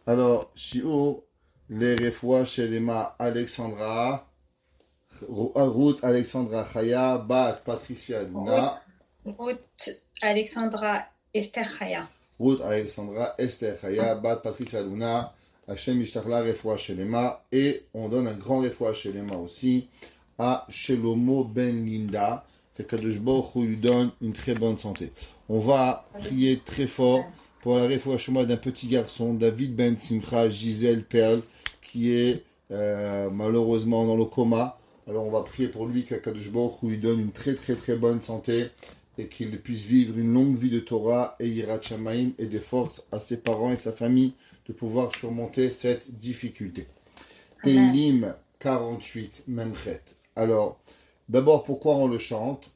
Alors, Shiur, les Refoua Shelema Alexandra, Ruth Alexandra Chaya, Bat Patricia Luna, Ruth, Ruth Alexandra Esther Chaya. Ruth Alexandra Esther Chaya, Bat Patricia Luna, Hashem Ishtachla Refoua Shelema, et on donne un grand Refoua Shelema aussi à Shelomo Ben Linda, que Kadosh Baruch Hu lui donne une très bonne santé. On va prier très fort pour la Refoua Shelema d'un petit garçon, David Ben Simcha Gisèle Perle, qui est malheureusement dans le coma. Alors on va prier pour lui, qu'Akadosh Baruch Hu lui donne une très très très bonne santé et qu'il puisse vivre une longue vie de Torah et Yirat Shamayim et des forces à ses parents et sa famille de pouvoir surmonter cette difficulté. Teilim 48, Memchet. Alors, d'abord, pourquoi on le chante?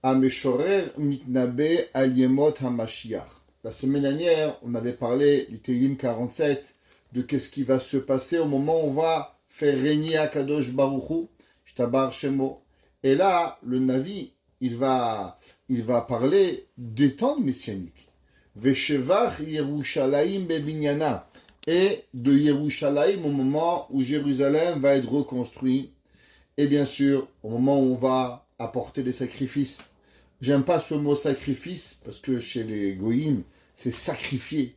Ameshorer mitnabe al yemot hamashiach. La semaine dernière, on avait parlé du Teilim 47, de qu'est-ce qui va se passer au moment où on va faire régner Akadosh Baruch Hu, Shtabar Shemo. Et là, le Navi, il va parler des temps messianiques. Veshevach Yerushalayim bebinyana. Et de Yerushalayim au moment où Jérusalem va être reconstruit. Et bien sûr, au moment où on va apporter des sacrifices. J'aime pas ce mot sacrifice, parce que chez les Goïm, c'est sacrifier.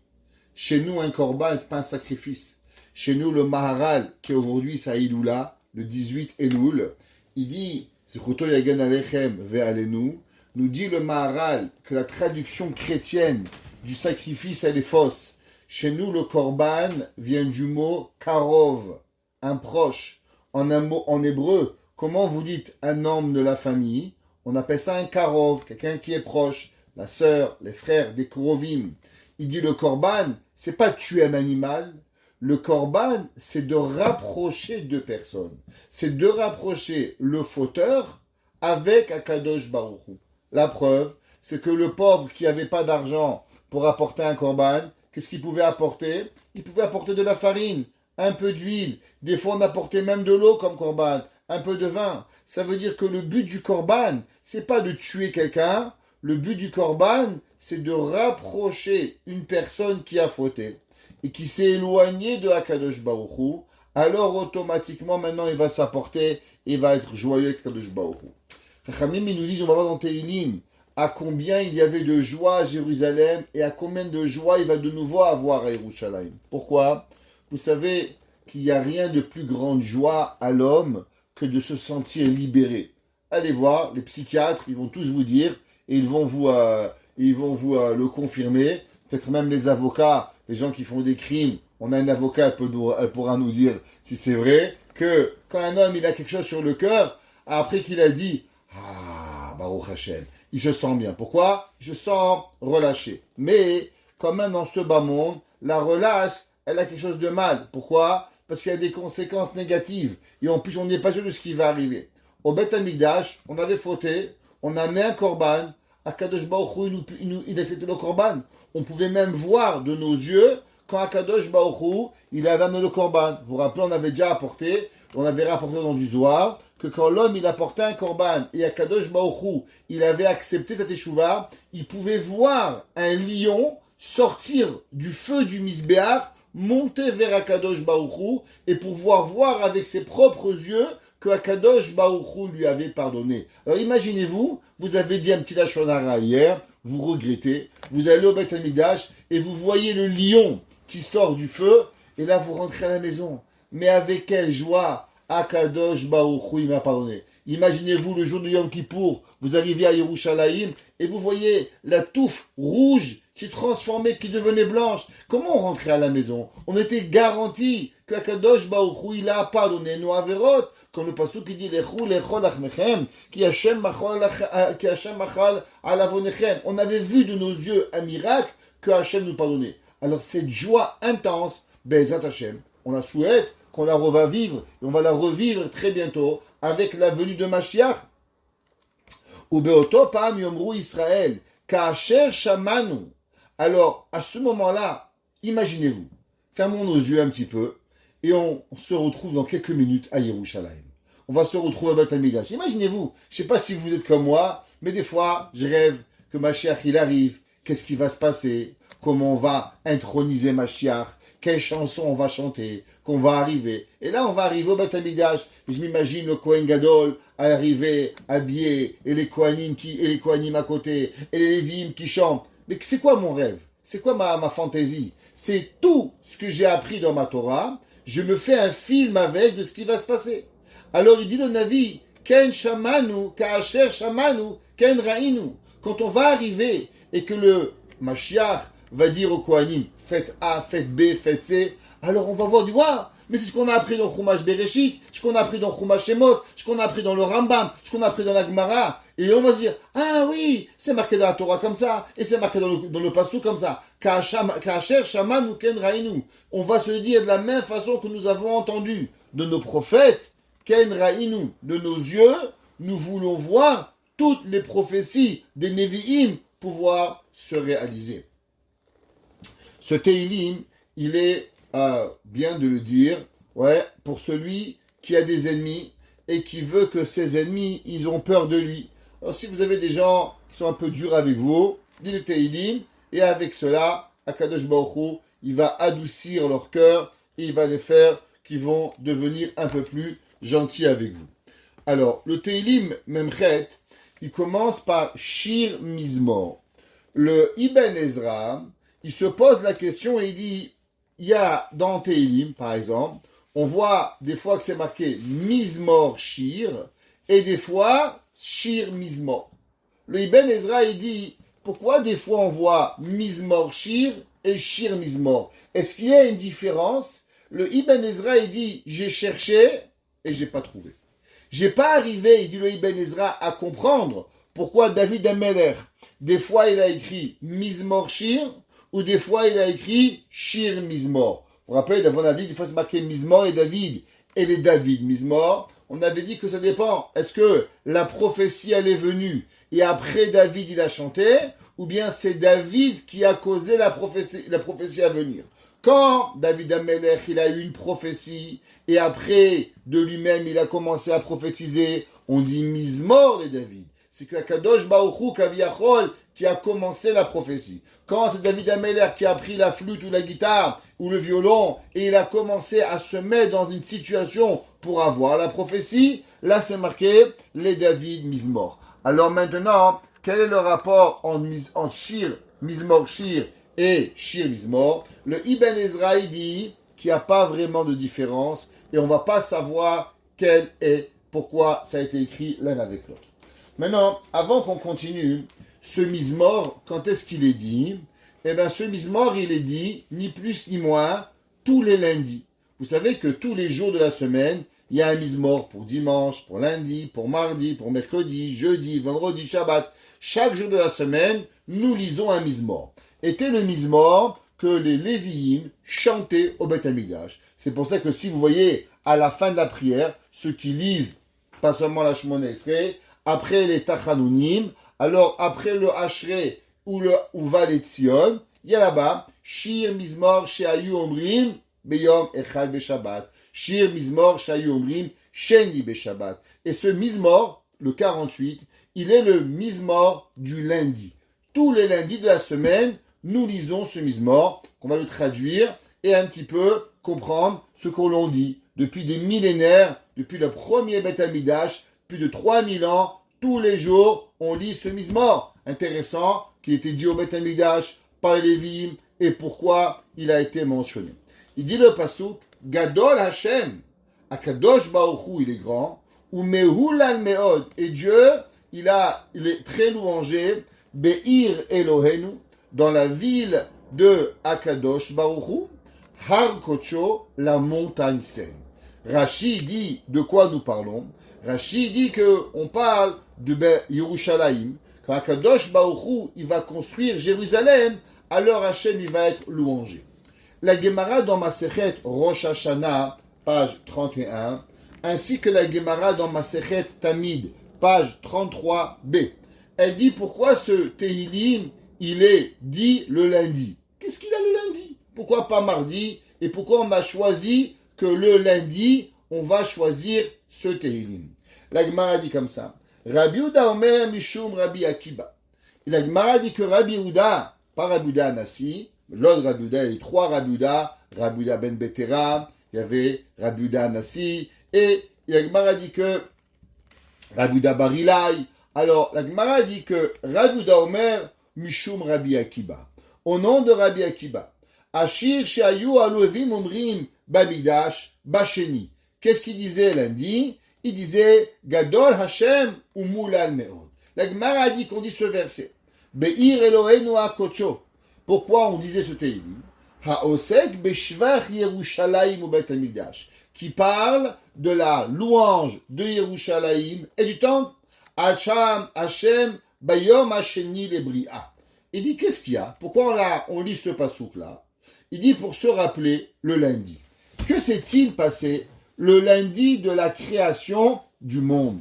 Chez nous, un korban, c'est pas un sacrifice. Chez nous, le Maharal, qui est aujourd'hui Saïloula, le 18 Elul, il dit, Zchuto yagen alechem ve'alenu, nous dit le Maharal que la traduction chrétienne du sacrifice, elle est fausse. Chez nous, le korban vient du mot karov, un proche. En un mot, en hébreu, comment vous dites un membre de la famille? On appelle ça un karov, quelqu'un qui est proche, la sœur, les frères, des krovim. Il dit le korban, c'est pas tuer un animal. Le korban, c'est de rapprocher deux personnes. C'est de rapprocher le fauteur avec Akadosh Baruch Hu. La preuve, c'est que le pauvre qui n'avait pas d'argent pour apporter un korban, qu'est-ce qu'il pouvait apporter? Il pouvait apporter de la farine, un peu d'huile. Des fois, on apportait même de l'eau comme korban, un peu de vin. Ça veut dire que le but du korban, c'est pas de tuer quelqu'un. Le but du korban, c'est de rapprocher une personne qui a fauté et qui s'est éloignée de Akadosh Baruch Hu. Alors automatiquement, maintenant, il va s'apporter et va être joyeux avec Akadosh Baruch Hu. Chachamim, ils nous disent, on va voir dans Teilim, à combien il y avait de joie à Jérusalem et à combien de joie il va de nouveau avoir à Yerushalayim. Pourquoi? Vous savez qu'il n'y a rien de plus grande joie à l'homme que de se sentir libéré. Allez voir, les psychiatres, ils vont tous vous dire, et ils vont vous le confirmer, peut-être même les avocats, les gens qui font des crimes, on a un avocat, elle pourra nous dire si c'est vrai, que quand un homme il a quelque chose sur le cœur, après qu'il a dit, ah, Baruch Hashem, il se sent bien. Pourquoi? Il se sent relâché. Mais, quand même dans ce bas monde, la relâche, elle a quelque chose de mal. Pourquoi? Parce qu'il y a des conséquences négatives. Et en plus, on n'est pas sûr de ce qui va arriver. Au Beth Amikdash, on avait fauté, on a amené un korban, Akadosh Baruch Hu, il acceptait le korban. On pouvait même voir de nos yeux quand Akadosh Baruch Hu, il avait amené le korban. Vous vous rappelez, on avait déjà apporté, on avait rapporté dans du Zohar, que quand l'homme il apportait un korban et Akadosh Baruch Hu, il avait accepté cette échouva, il pouvait voir un lion sortir du feu du Misbéar, monter vers Akadosh Baruch Hu, et pouvoir voir avec ses propres yeux que Akadosh Baruch Hu lui avait pardonné. Alors imaginez-vous, vous avez dit un petit lachon hara hier, vous regrettez, vous allez au Beth Amikdash et vous voyez le lion qui sort du feu, et là vous rentrez à la maison. Mais avec quelle joie Akadosh Baruch Hu il m'a pardonné. Imaginez-vous le jour de Yom Kippour, vous arrivez à Yerushalayim et vous voyez la touffe rouge qui transformait, qui devenait blanche. Comment on rentrait à la maison? On était garanti que Akadosh Baruch Hu il a pardonné nos averot, comme le pasuk qui dit Lechu lechol achmechem, ki Hashem machal alavonechem. On avait vu de nos yeux un miracle que Hashem nous pardonnait. Alors cette joie intense, Be'ezrat Hashem, on la souhaite qu'on la va vivre, et on va la revivre très bientôt avec la venue de Mashiach. Ou beoto pam yomru Israël, ka'asher shamanu. Alors, à ce moment-là, imaginez-vous, fermons nos yeux un petit peu, et on se retrouve dans quelques minutes à Yerushalayim. On va se retrouver à Beth Amikdash. Imaginez-vous, je ne sais pas si vous êtes comme moi, mais des fois, je rêve que Mashiach il arrive, qu'est-ce qui va se passer, comment on va introniser Mashiach, quelle chanson on va chanter, qu'on va arriver. Et là, on va arriver au Beth Amikdash. Je m'imagine le Kohen Gadol arriver habillé, et les Kohanim à côté, et les Lévim qui chantent. Mais c'est quoi mon rêve? C'est quoi ma fantaisie? C'est tout ce que j'ai appris dans ma Torah. Je me fais un film avec de ce qui va se passer. Alors il dit le Navi, Ken Shamanu, Ka'asher Shamanu, Ken Ra'inu. Quand on va arriver et que le Mashiach va dire au Kohanim, faites A, faites B, faites C, alors on va voir du waouh, mais c'est ce qu'on a appris dans Chumash Bereshit, ce qu'on a appris dans Chumash Shemot, ce qu'on a appris dans le Rambam, ce qu'on a appris dans la Gemara. Et on va se dire, ah oui, c'est marqué dans la Torah comme ça, et c'est marqué dans le Passouk comme ça. Ka'asher Shamanu Ken Ra'inu. On va se dire de la même façon que nous avons entendu de nos prophètes, Ken Ra'inu, de nos yeux, nous voulons voir toutes les prophéties des Nevi'im pouvoir se réaliser. Ce Teilim, il est bien de le dire, pour celui qui a des ennemis et qui veut que ses ennemis, ils ont peur de lui. Alors si vous avez des gens qui sont un peu durs avec vous, dites le Teilim, et avec cela, Akadosh Baruch Hu, il va adoucir leur cœur et il va les faire qu'ils vont devenir un peu plus gentils avec vous. Alors, le Teilim Memchet, il commence par Shir Mizmor. Le Ibn Ezra, il se pose la question et il dit, il y a dans Teilim, par exemple, on voit des fois que c'est marqué Mizmor Shir, et des fois Shir Mizmor. Le Ibn Ezra, il dit, pourquoi des fois on voit Mizmor Shir et Shir Mizmor? Est-ce qu'il y a une différence? Le Ibn Ezra, il dit, j'ai cherché et j'ai pas trouvé. J'ai pas arrivé, il dit le Ibn Ezra, à comprendre pourquoi David Ameler, des fois il a écrit Mizmor Shir, ou des fois il a écrit Shir Mizmor. Vous vous rappelez, d'avant David, des fois c'est marqué Mizmor et David, et les David Mizmor. On avait dit que ça dépend. Est-ce que la prophétie elle est venue, et après David il a chanté, ou bien c'est David qui a causé la prophétie à venir? Quand David Amelech, il a eu une prophétie, et après, de lui-même, il a commencé à prophétiser, on dit Mizmor les David. C'est que Kadosh Baruch Hu Kaviyachol qui a commencé la prophétie. Quand c'est David Amelech qui a pris la flûte ou la guitare ou le violon, et il a commencé à se mettre dans une situation pour avoir la prophétie, là c'est marqué les David Mizmor. Alors maintenant, quel est le rapport entre Shir, Mizmor Shir et Shir Mizmor? Le Ibn Ezra dit qu'il n'y a pas vraiment de différence et on ne va pas savoir quel est, pourquoi ça a été écrit l'un avec l'autre. Maintenant, avant qu'on continue, ce Mizmor, quand est-ce qu'il est dit? Eh bien, ce Mizmor, il est dit, ni plus ni moins, tous les lundis. Vous savez que tous les jours de la semaine, il y a un Mizmor pour dimanche, pour lundi, pour mardi, pour mercredi, jeudi, vendredi, Shabbat. Chaque jour de la semaine, nous lisons un Mizmor. Était le Mizmor que les Lévi'im chantaient au Beth Amikdash. C'est pour ça que si vous voyez à la fin de la prière, ceux qui lisent, pas seulement la Shmona Esrei, après les Tachanunim, alors après le Ashrei ou le Uva Letzion, il y a là-bas, Shir Mizmor Shehayu Omrim Beyom Echad Beshabbat. Shir Mizmor Shehayu Omrim Sheni Beshabbat. Et ce Mizmor, le 48, il est le Mizmor du lundi. Tous les lundis de la semaine, nous lisons ce Mizmor, qu'on va le traduire et un petit peu comprendre ce qu'on l'on dit. Depuis des millénaires, depuis le premier Beth Amikdash, plus de 3000 ans, tous les jours, on lit ce Mizmor. Intéressant, qui était dit au Beth Amikdash par les Lévi'im et pourquoi il a été mentionné. Il dit le Pasuk, Gadol Hashem, Akadosh Baruch Hu, il est grand, ou Mehulan Meod, et Dieu, il est très louangé, Be'ir Elohenu, dans la ville de Akadosh Baruch Hu, Har Kocho, la montagne saine. Rashi dit de quoi nous parlons. Rashi dit qu'on parle de Yerushalayim. Quand Akadosh Baruch Hu, il va construire Jérusalem, alors Hachem il va être louangé. La Gemara dans Masechet Rosh Hashanah, page 31, ainsi que la Gemara dans Masechet Tamid, page 33b. Elle dit pourquoi ce Tehillim, il est dit le lundi. Qu'est-ce qu'il a le lundi? Pourquoi pas mardi? Et pourquoi on a choisi que le lundi, on va choisir ce Tehillim? La Gemara dit comme ça. Rabbi Yehuda Omer Mishum Rabbi Akiba. La Gemara dit que Rabbi Yehuda, pas Rabbi Yehuda Anassi, l'autre Rabbi Yehuda, il y a eu 3 Rabbi Yehuda, Rabbi Yehuda ben Betera, il y avait Rabbi Yehuda Anassi, et la Gemara dit que Rabbi Yehuda Barilai. Alors, la Gemara dit que Rabbi Yehuda Omer, Mishum Rabbi Akiba. Au nom de Rabbi Akiba. Ashir Sheayu Aluevim Omrim Bamigdash Basheni. Qu'est-ce qu'il disait lundi? Il disait Gadol Hashem Umulal Meod. La Gemara dit qu'on dit ce verset. Be'ir Eloheinu HaKodsho. Pourquoi on disait ce Tehillim? Ha'osek Beshvach Yerushalayim u Bet Hamikdash. Qui parle de la louange de Yerushalayim et du temple. Hashem Bayom Hasheni Lebria. Il dit qu'est-ce qu'il y a? Pourquoi on lit ce pasouk-là? Il dit pour se rappeler le lundi. Que s'est-il passé le lundi de la création du monde?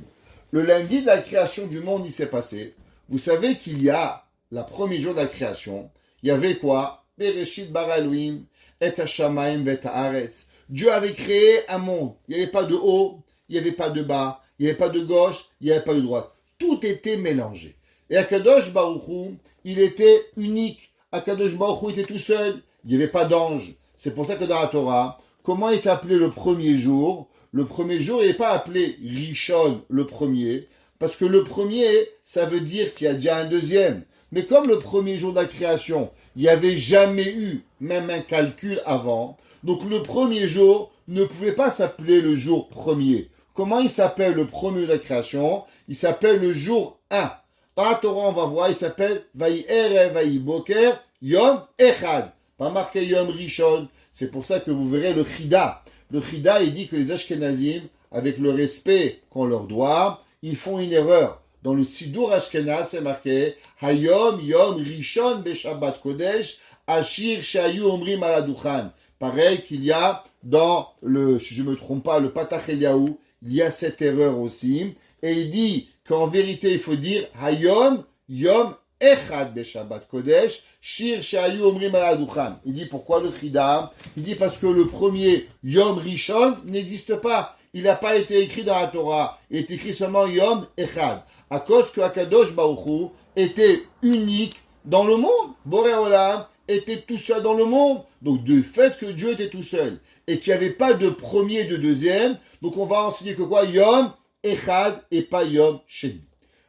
Le lundi de la création du monde, il s'est passé. Vous savez qu'il y a, le premier jour de la création, il y avait quoi? Bereshit bara Elohim, et hashamayim vet haaretz. Dieu avait créé un monde. Il n'y avait pas de haut, il n'y avait pas de bas, il n'y avait pas de gauche, il n'y avait pas de droite. Tout était mélangé. Et Akadosh Baruch Hu, il était unique. Akadosh Baruch Hu était tout seul. Il n'y avait pas d'ange. C'est pour ça que dans la Torah, comment est appelé le premier jour? Le premier jour, il n'est pas appelé Rishon, le premier, parce que le premier, ça veut dire qu'il y a déjà un deuxième. Mais comme le premier jour de la création, il n'y avait jamais eu même un calcul avant, donc le premier jour ne pouvait pas s'appeler le jour premier. Comment il s'appelle le premier de la création? Il s'appelle le jour 1. Dans la Torah, on va voir, il s'appelle Vayi Erev, Vayi Boker, Yom Echad. Pas marqué Yom Rishon. C'est pour ça que vous verrez le Chida. Le Chida, il dit que les Ashkenazim, avec le respect qu'on leur doit, ils font une erreur. Dans le Sidur Ashkenaz, c'est marqué Hayom Yom Rishon Beshabbat Kodesh Ashir Shayu Omrim Aladuchan. Pareil qu'il y a dans le, si je ne me trompe pas, le Patach Eliyahu, il y a cette erreur aussi. Et il dit qu'en vérité, il faut dire Hayom Yom Echad Beshabbat Kodesh Shir Shayu Omrim Aladuchan. Il dit pourquoi le Chida? Il dit parce que le premier Yom Rishon n'existe pas. Il n'a pas été écrit dans la Torah. Il est écrit seulement Yom Echad. À cause que Akadosh Baruch Hu était unique dans le monde. Boré Olam était tout seul dans le monde. Donc, du fait que Dieu était tout seul et qu'il n'y avait pas de premier et de deuxième, donc on va enseigner que quoi? Yom Echad et pas Yom Sheni.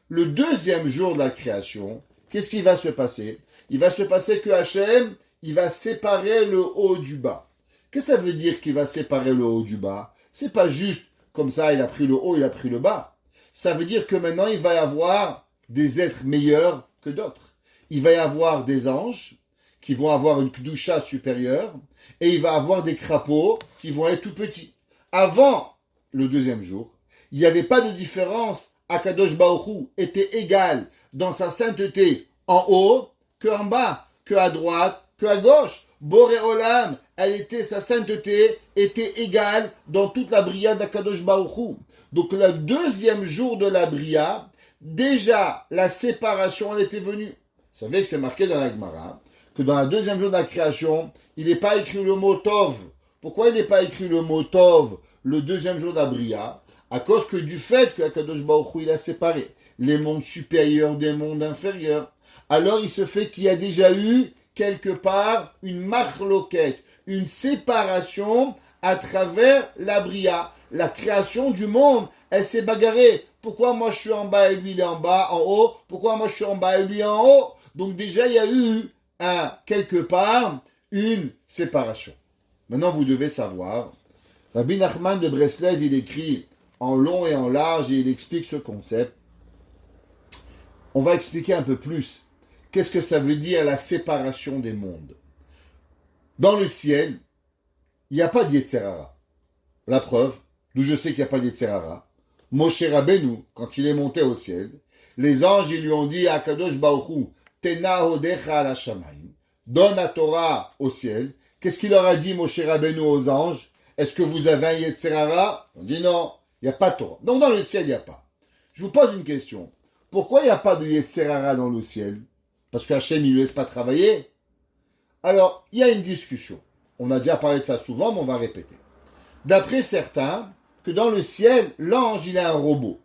Le deuxième jour de la création, qu'est-ce qui va se passer? Il va se passer que Hachem, il va séparer le haut du bas. Qu'est-ce que ça veut dire qu'il va séparer le haut du bas? C'est pas juste comme ça, il a pris le haut, il a pris le bas. Ça veut dire que maintenant, il va y avoir des êtres meilleurs que d'autres. Il va y avoir des anges qui vont avoir une kdusha supérieure et il va y avoir des crapauds qui vont être tout petits. Avant le deuxième jour, il n'y avait pas de différence. Akadosh Baruch Hu était égal dans sa sainteté en haut qu'en bas, que à droite, que à gauche. Boré Olam, sa sainteté était égale dans toute la bria d'Akadosh Baruch Hu. Donc le deuxième jour de la bria, déjà la séparation elle était venue. Vous savez que c'est marqué dans la Gemara que dans le deuxième jour de la création, il n'est pas écrit le mot Tov. Pourquoi il n'est pas écrit le mot Tov le deuxième jour de la bria? À cause que du fait que Akadosh Baruch Hu il a séparé les mondes supérieurs des mondes inférieurs. Alors il se fait qu'il y a déjà eu quelque part une marloquette, une séparation à travers la bria. La création du monde, elle s'est bagarrée. Pourquoi moi je suis en bas et lui il est en bas, en haut? Pourquoi moi je suis en bas et lui en haut? Donc déjà il y a eu quelque part une séparation. Maintenant vous devez savoir, Rabbi Nachman de Breslev il écrit en long et en large et il explique ce concept. On va expliquer un peu plus. Qu'est-ce que ça veut dire la séparation des mondes? Dans le ciel, il n'y a pas d'Yetzerara. La preuve, d'où je sais qu'il n'y a pas d'Yetzerara, Moshe Rabbeinu, quand il est monté au ciel, les anges ils lui ont dit à Kadosh Baruch Hu, Tena hodecha ala shamayim, donne la Torah au ciel. Qu'est-ce qu'il leur a dit Moshe Rabbeinu aux anges? Est-ce que vous avez un Yetzerara? On dit non, il n'y a pas de Torah. Donc dans le ciel, il n'y a pas. Je vous pose une question. Pourquoi il n'y a pas de Yetzerara dans le ciel? Parce qu'Hachem, il ne laisse pas travailler. Alors, il y a une discussion. On a déjà parlé de ça souvent, mais on va répéter. D'après certains, que dans le ciel, l'ange, il est un robot.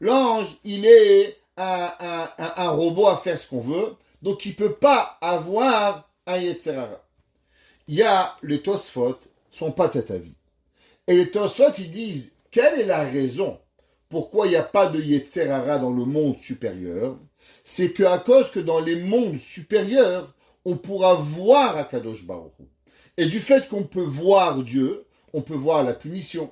L'ange, il est un robot à faire ce qu'on veut. Donc, il ne peut pas avoir un Yetzer Hara. Il y a les Tosfot, sont pas de cet avis. Et les Tosfot, ils disent, quelle est la raison pourquoi il n'y a pas de Yetzer Hara dans le monde supérieur? C'est qu'à cause que dans les mondes supérieurs, on pourra voir Akadosh Baruch Hu. Et du fait qu'on peut voir Dieu, on peut voir la punition,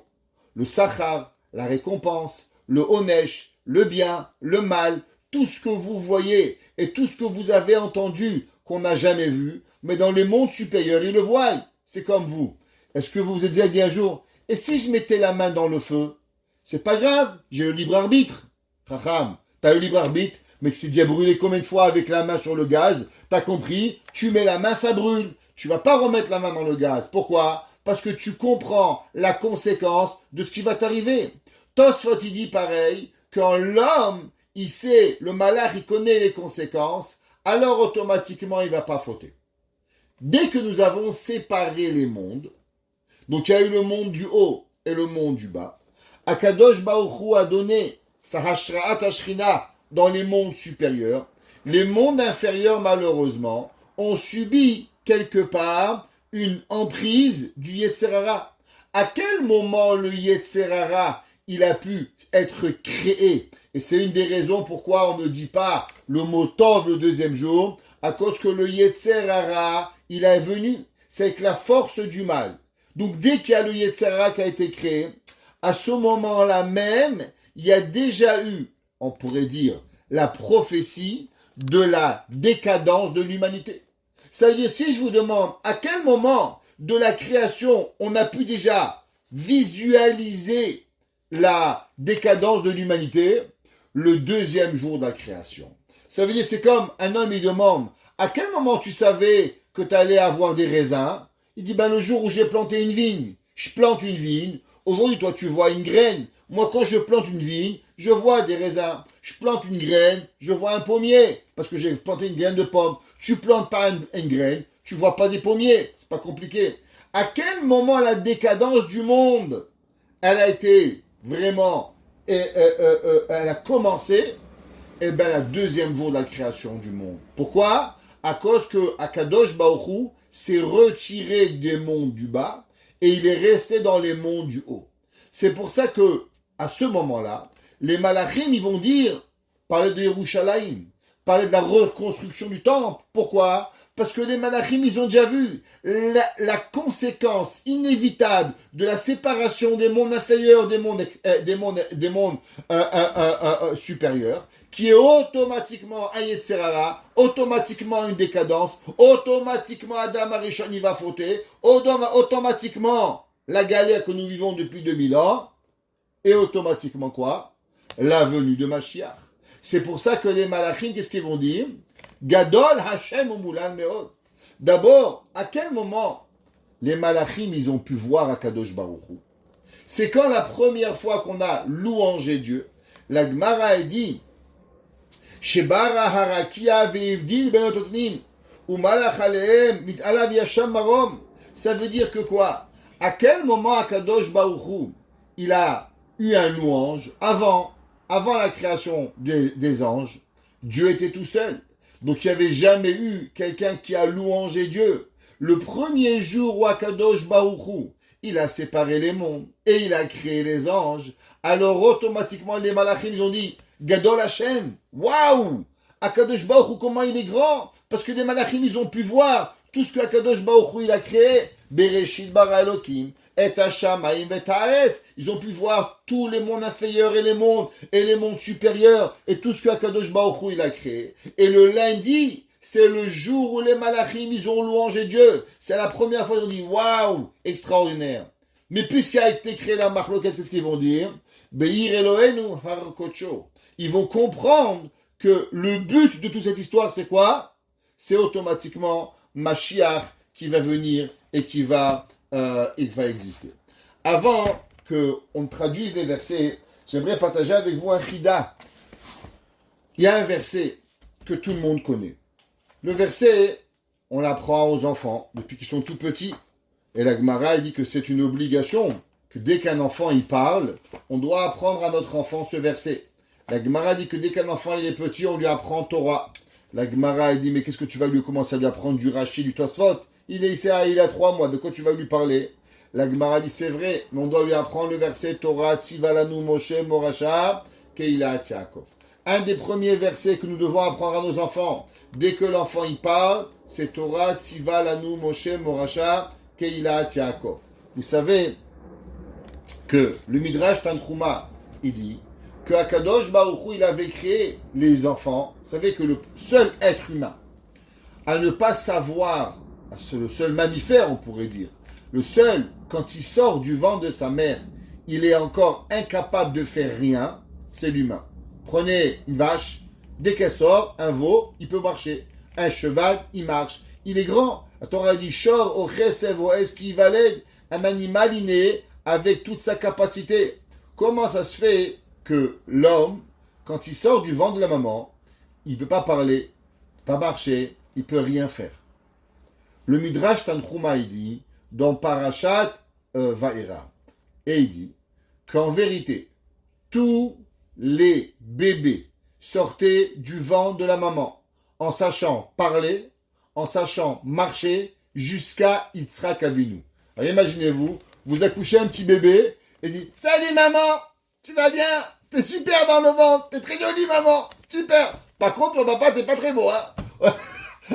le sachar, la récompense, le onesh, le bien, le mal, tout ce que vous voyez et tout ce que vous avez entendu qu'on n'a jamais vu, mais dans les mondes supérieurs, ils le voient. C'est comme vous. Est-ce que vous vous êtes déjà dit un jour, et si je mettais la main dans le feu? C'est pas grave, j'ai le libre arbitre. Chacham, t'as le libre arbitre, mais tu t'es déjà brûlé combien de fois avec la main sur le gaz? T'as compris? Tu mets la main, ça brûle. Tu vas pas remettre la main dans le gaz. Pourquoi? Parce que tu comprends la conséquence de ce qui va t'arriver. Tosfot, il dit pareil, quand l'homme, il sait, le malach, il connaît les conséquences, alors automatiquement, il va pas fauter. Dès que nous avons séparé les mondes, donc il y a eu le monde du haut et le monde du bas, Akadosh Baruch Hu a donné sa Hashra'at Hashrina dans les mondes supérieurs. Les mondes inférieurs, malheureusement, ont subi quelque part une emprise du Yetzer Hara. À quel moment le Yetzer Hara, il a pu être créé? Et c'est une des raisons pourquoi on ne dit pas le mot Tov le deuxième jour, à cause que le Yetzer Hara, il est venu. C'est avec la force du mal. Donc dès qu'il y a le Yetzer Hara qui a été créé, à ce moment-là même, il y a déjà eu, on pourrait dire, la prophétie de la décadence de l'humanité. Ça veut dire, si je vous demande à quel moment de la création on a pu déjà visualiser la décadence de l'humanité, le deuxième jour de la création. Ça veut dire, c'est comme un homme, il demande, à quel moment tu savais que tu allais avoir des raisins? Il dit, le jour où j'ai planté une vigne. Je plante une vigne. Aujourd'hui, toi, tu vois une graine. Moi, quand je plante une vigne, je vois des raisins. Je plante une graine, je vois un pommier. Parce que j'ai planté une graine de pomme. Tu plantes pas une graine, tu vois pas des pommiers. C'est pas compliqué. À quel moment la décadence du monde, elle a été vraiment, elle a commencé? Eh bien, la deuxième jour de la création du monde. Pourquoi? À cause que Akadosh Baruch Hu s'est retiré des mondes du bas et il est resté dans les mondes du haut. C'est pour ça que, à ce moment-là, les malachim, ils vont dire, parler de Yerushalayim, parler de la reconstruction du temple. Pourquoi? Parce que les malachim, ils ont déjà vu la conséquence inévitable de la séparation des mondes inférieurs des mondes supérieurs, qui est automatiquement un Yetzer Hara, automatiquement une décadence, automatiquement Adam Arishon il va fauter, automatiquement la galère que nous vivons depuis 2000 ans, et automatiquement quoi? La venue de Mashiach. C'est pour ça que les malachim, qu'est-ce qu'ils vont dire? Gadol Hashem Umulan Meod. D'abord, à quel moment les malachim, ils ont pu voir Akadosh Baruch Hu? C'est quand la première fois qu'on a louangé Dieu, la Gemara a dit Shebara harakia ve'ivdil benototnim umalach alehem mit'alav yasham marom. Ça veut dire que quoi? À quel moment Akadosh Baruch Hu, il a eu un louange avant la création des anges? Dieu était tout seul. Donc il n'y avait jamais eu quelqu'un qui a louangé Dieu. Le premier jour où Akadosh Baruch Hu, il a séparé les mondes et il a créé les anges, alors automatiquement les malachim ils ont dit Gadol Hashem, waouh, Akadosh Baruch Hu, comment il est grand? Parce que les malachim ils ont pu voir tout ce que Akadosh Baruch Hu il a créé. Bereshit bara Elokim et Hashamayim et Haaretz. Ils ont pu voir tous les mondes inférieurs et les mondes supérieurs et tout ce que Akadosh Baruch Hu il a créé. Et le lundi, c'est le jour où les malachim ils ont louangé Dieu. C'est la première fois qu'ils ont dit waouh, extraordinaire. Mais puisqu'il a été créé la marloquette, qu'est-ce qu'ils vont dire? Be'ir Elohenu har kodsho. Ils vont comprendre que le but de toute cette histoire, c'est quoi? C'est automatiquement Mashiach qui va venir et qui va exister. Avant qu'on traduise les versets, j'aimerais partager avec vous un chida. Il y a un verset que tout le monde connaît. Le verset, on l'apprend aux enfants depuis qu'ils sont tout petits. Et la Gemara dit que c'est une obligation, que dès qu'un enfant il parle, on doit apprendre à notre enfant ce verset. La Gemara dit que dès qu'un enfant il est petit, on lui apprend Torah. La Gemara, elle dit, mais qu'est-ce que tu vas lui commencer à lui apprendre du Rashi, du Tosfot? Il est ici, il a 3 mois, de quoi tu vas lui parler? La Gemara dit, c'est vrai, mais on doit lui apprendre le verset Torah, Tzivalanu Moshe Morasha, Keila Yaakov. Un des premiers versets que nous devons apprendre à nos enfants, dès que l'enfant y parle, c'est Torah, Tzivalanu Moshe Morasha, Keila Yaakov. Vous savez que le Midrash Tanchuma, il dit que Akadosh Baruch Hu, il avait créé les enfants. Vous savez que le seul être humain à ne pas savoir, c'est le seul mammifère, on pourrait dire, le seul, quand il sort du ventre de sa mère, il est encore incapable de faire rien, c'est l'humain. Prenez une vache, dès qu'elle sort, un veau, il peut marcher. Un cheval, il marche. Il est grand. La Torah dit, Shor, Ochesev, Oeskivaled, un animal inné avec toute sa capacité. Comment ça se fait que l'homme, quand il sort du ventre de la maman, il ne peut pas parler, pas marcher, il ne peut rien faire? Le Midrash Tanchuma, il dit, dans Parashat Vaera, et il dit qu'en vérité, tous les bébés sortaient du ventre de la maman en sachant parler, en sachant marcher, jusqu'à Yitzhak Avinu. Alors imaginez-vous, vous accouchez un petit bébé et dit « Salut maman, tu vas bien? T'es super dans le ventre, t'es très jolie maman, super. Par contre, ton papa, t'es pas très beau, hein ?»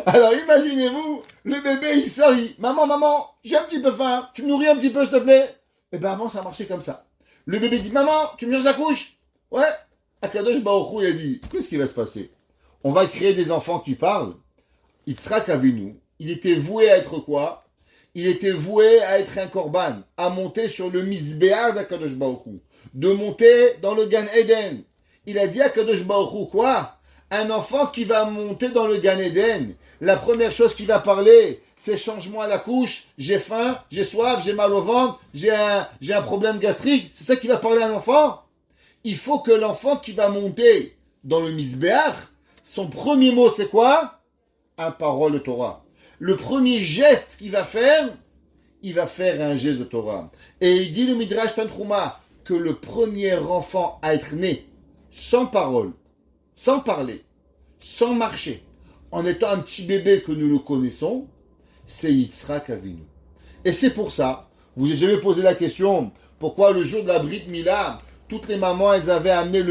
Alors imaginez-vous, le bébé il sort, il dit « Maman, j'ai un petit peu faim, tu me nourris un petit peu s'il te plaît ?» Et bien avant ça marchait comme ça. Le bébé dit « Maman, tu me changes la couche ?»« Ouais. » Akadosh Baruch Hu, il a dit « Qu'est-ce qui va se passer? On va créer des enfants qui parlent. » Yitzhak Avinu, il était voué à être quoi? Il était voué à être un korban, à monter sur le misbéar d'Akadosh Baruch Hu, de monter dans le Gan Eden. Il a dit à Akadosh Baruch Hu quoi? Un enfant qui va monter dans le Gan Eden, la première chose qu'il va parler, c'est change-moi la couche, j'ai faim, j'ai soif, j'ai mal au ventre, j'ai un problème gastrique. C'est ça qu'il va parler à un enfant? Il faut que l'enfant qui va monter dans le misbéar, son premier mot c'est quoi? Un parole de Torah. Le premier geste qu'il va faire, il va faire un geste de Torah. Et il dit le Midrash Tanchuma que le premier enfant à être né sans parole, sans parler, sans marcher, en étant un petit bébé que nous le connaissons, c'est Yitzhak Avinu. Et c'est pour ça, vous avez jamais posé la question, pourquoi le jour de la Brit Mila, toutes les mamans, elles avaient amené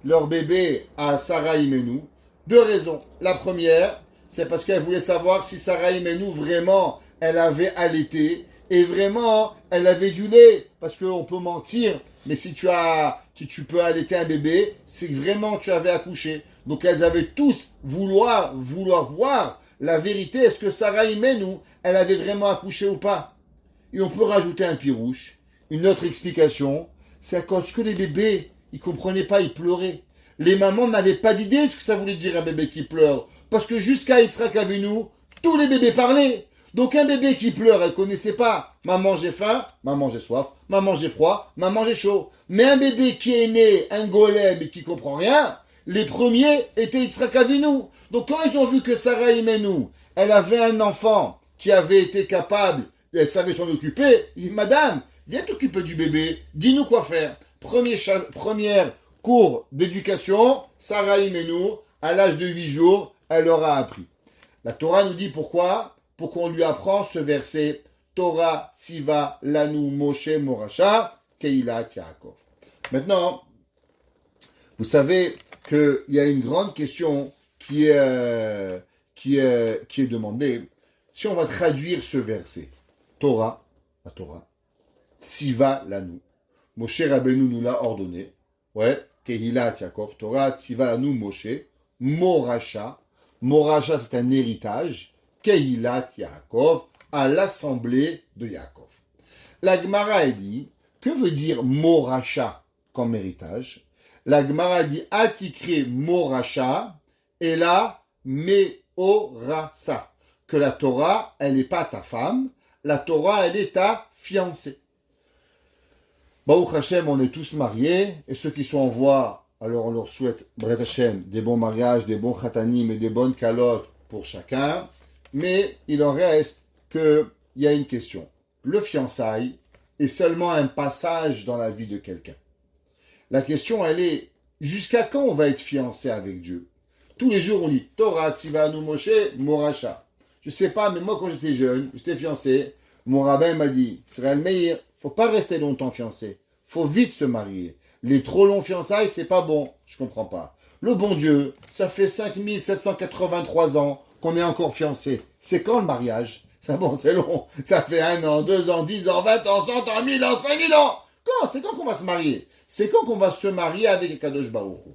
leur bébé à Sarah Imenu? 2 raisons. La première, c'est parce qu'elle voulait savoir si Sarah Imenu vraiment, elle avait allaité et vraiment, elle avait du lait. Parce qu'on peut mentir, mais si tu peux allaiter un bébé, c'est que vraiment tu avais accouché. Donc elles avaient tous vouloir voir la vérité. Est-ce que Sarah Imenu, elle avait vraiment accouché ou pas? Et on peut rajouter un pirouche. Une autre explication, c'est à cause que les bébés, ils comprenaient pas, ils pleuraient. Les mamans n'avaient pas d'idée de ce que ça voulait dire un bébé qui pleure. Parce que jusqu'à Yitzhak Avinu, tous les bébés parlaient. Donc un bébé qui pleure, elle ne connaissait pas. Maman j'ai faim, maman j'ai soif, maman j'ai froid, maman j'ai chaud. Mais un bébé qui est né, un golem et qui comprend rien, les premiers étaient Yitzhak Avinu. Donc quand ils ont vu que Sarah Imenu, elle avait un enfant qui avait été capable, elle savait s'en occuper, ils disent Madame, viens t'occuper du bébé, dis-nous quoi faire. Première cours d'éducation, Sarah Imenu, à l'âge de 8 jours, elle leur a appris. La Torah nous dit pourquoi? Pour qu'on lui apprend ce verset Torah Tziva Lanu Moshe Morasha Keilat Yaakov. Maintenant, vous savez qu'il y a une grande question qui est demandée. Si on va traduire ce verset, Torah, la Torah, Tziva Lanu, Moshe Rabbeinu nous l'a ordonné, ouais, Keilat Yaakov, Torah Tziva Lanu Moshe, Morasha, Morasha c'est un héritage, Keilat Yaakov, à l'assemblée de Yaakov. La Gemara dit, que veut dire Morasha comme héritage? La Gemara dit, Atikre Morasha, et là, Meorasa, que la Torah, elle n'est pas ta femme, la Torah, elle est ta fiancée. Baruch Hashem, on est tous mariés, et ceux qui sont en voie, alors on leur souhaite, Bret Hashem, des bons mariages, des bons khatanim et des bonnes calottes pour chacun. Mais il en reste qu'il y a une question. Le fiançailles est seulement un passage dans la vie de quelqu'un. La question, elle est, jusqu'à quand on va être fiancé avec Dieu? Tous les jours, on dit Torah, Tzivanu, Moshe, Moracha. Je sais pas, mais moi, quand j'étais jeune, j'étais fiancé, mon rabbin m'a dit Israël Meir, faut pas rester longtemps fiancé. Faut vite se marier. Les trop longs fiançailles, c'est pas bon. Je comprends pas. Le bon Dieu, ça fait 5783 ans qu'on est encore fiancé. C'est quand le mariage? Ça, bon, c'est long. Ça fait 1 an, 2 ans, 10 ans, 20 ans, 100 ans, 1000 ans, 5000 ans. Quand? C'est quand qu'on va se marier? C'est quand qu'on va se marier avec Kadosh Baruch Hu?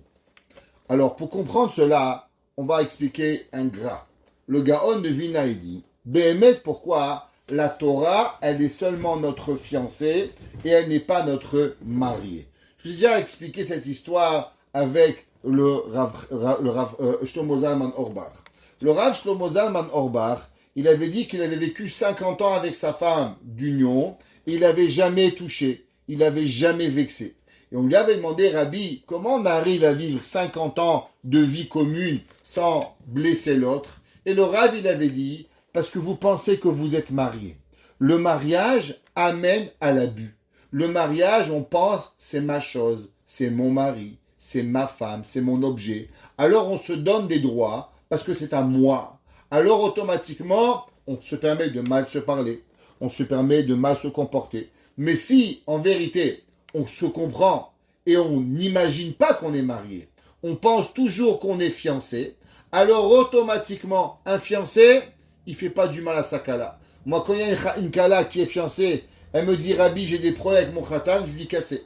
Alors, pour comprendre cela, on va expliquer un gras. Le Gaon de Vilna dit, Béhémet, pourquoi la Torah, elle est seulement notre fiancée et elle n'est pas notre mariée. Je vous ai déjà expliqué cette histoire avec le Rav Shlomo Zalman Auerbach. Le Rav Shlomo Zalman Auerbach, il avait dit qu'il avait vécu 50 ans avec sa femme d'union et il n'avait jamais touché, il n'avait jamais vexé. Et on lui avait demandé, Rabbi, comment on arrive à vivre 50 ans de vie commune sans blesser l'autre? Et le Rav, il avait dit, parce que vous pensez que vous êtes marié. Le mariage amène à l'abus. Le mariage, on pense, c'est ma chose, c'est mon mari, c'est ma femme, c'est mon objet. Alors on se donne des droits parce que c'est à moi. Alors automatiquement, on se permet de mal se parler, on se permet de mal se comporter. Mais si, en vérité, on se comprend et on n'imagine pas qu'on est marié, on pense toujours qu'on est fiancé, alors automatiquement, un fiancé, il ne fait pas du mal à sa kala. Moi, quand il y a une kala qui est fiancée, elle me dit, Rabbi, j'ai des problèmes avec mon khatan, je lui dis cassé.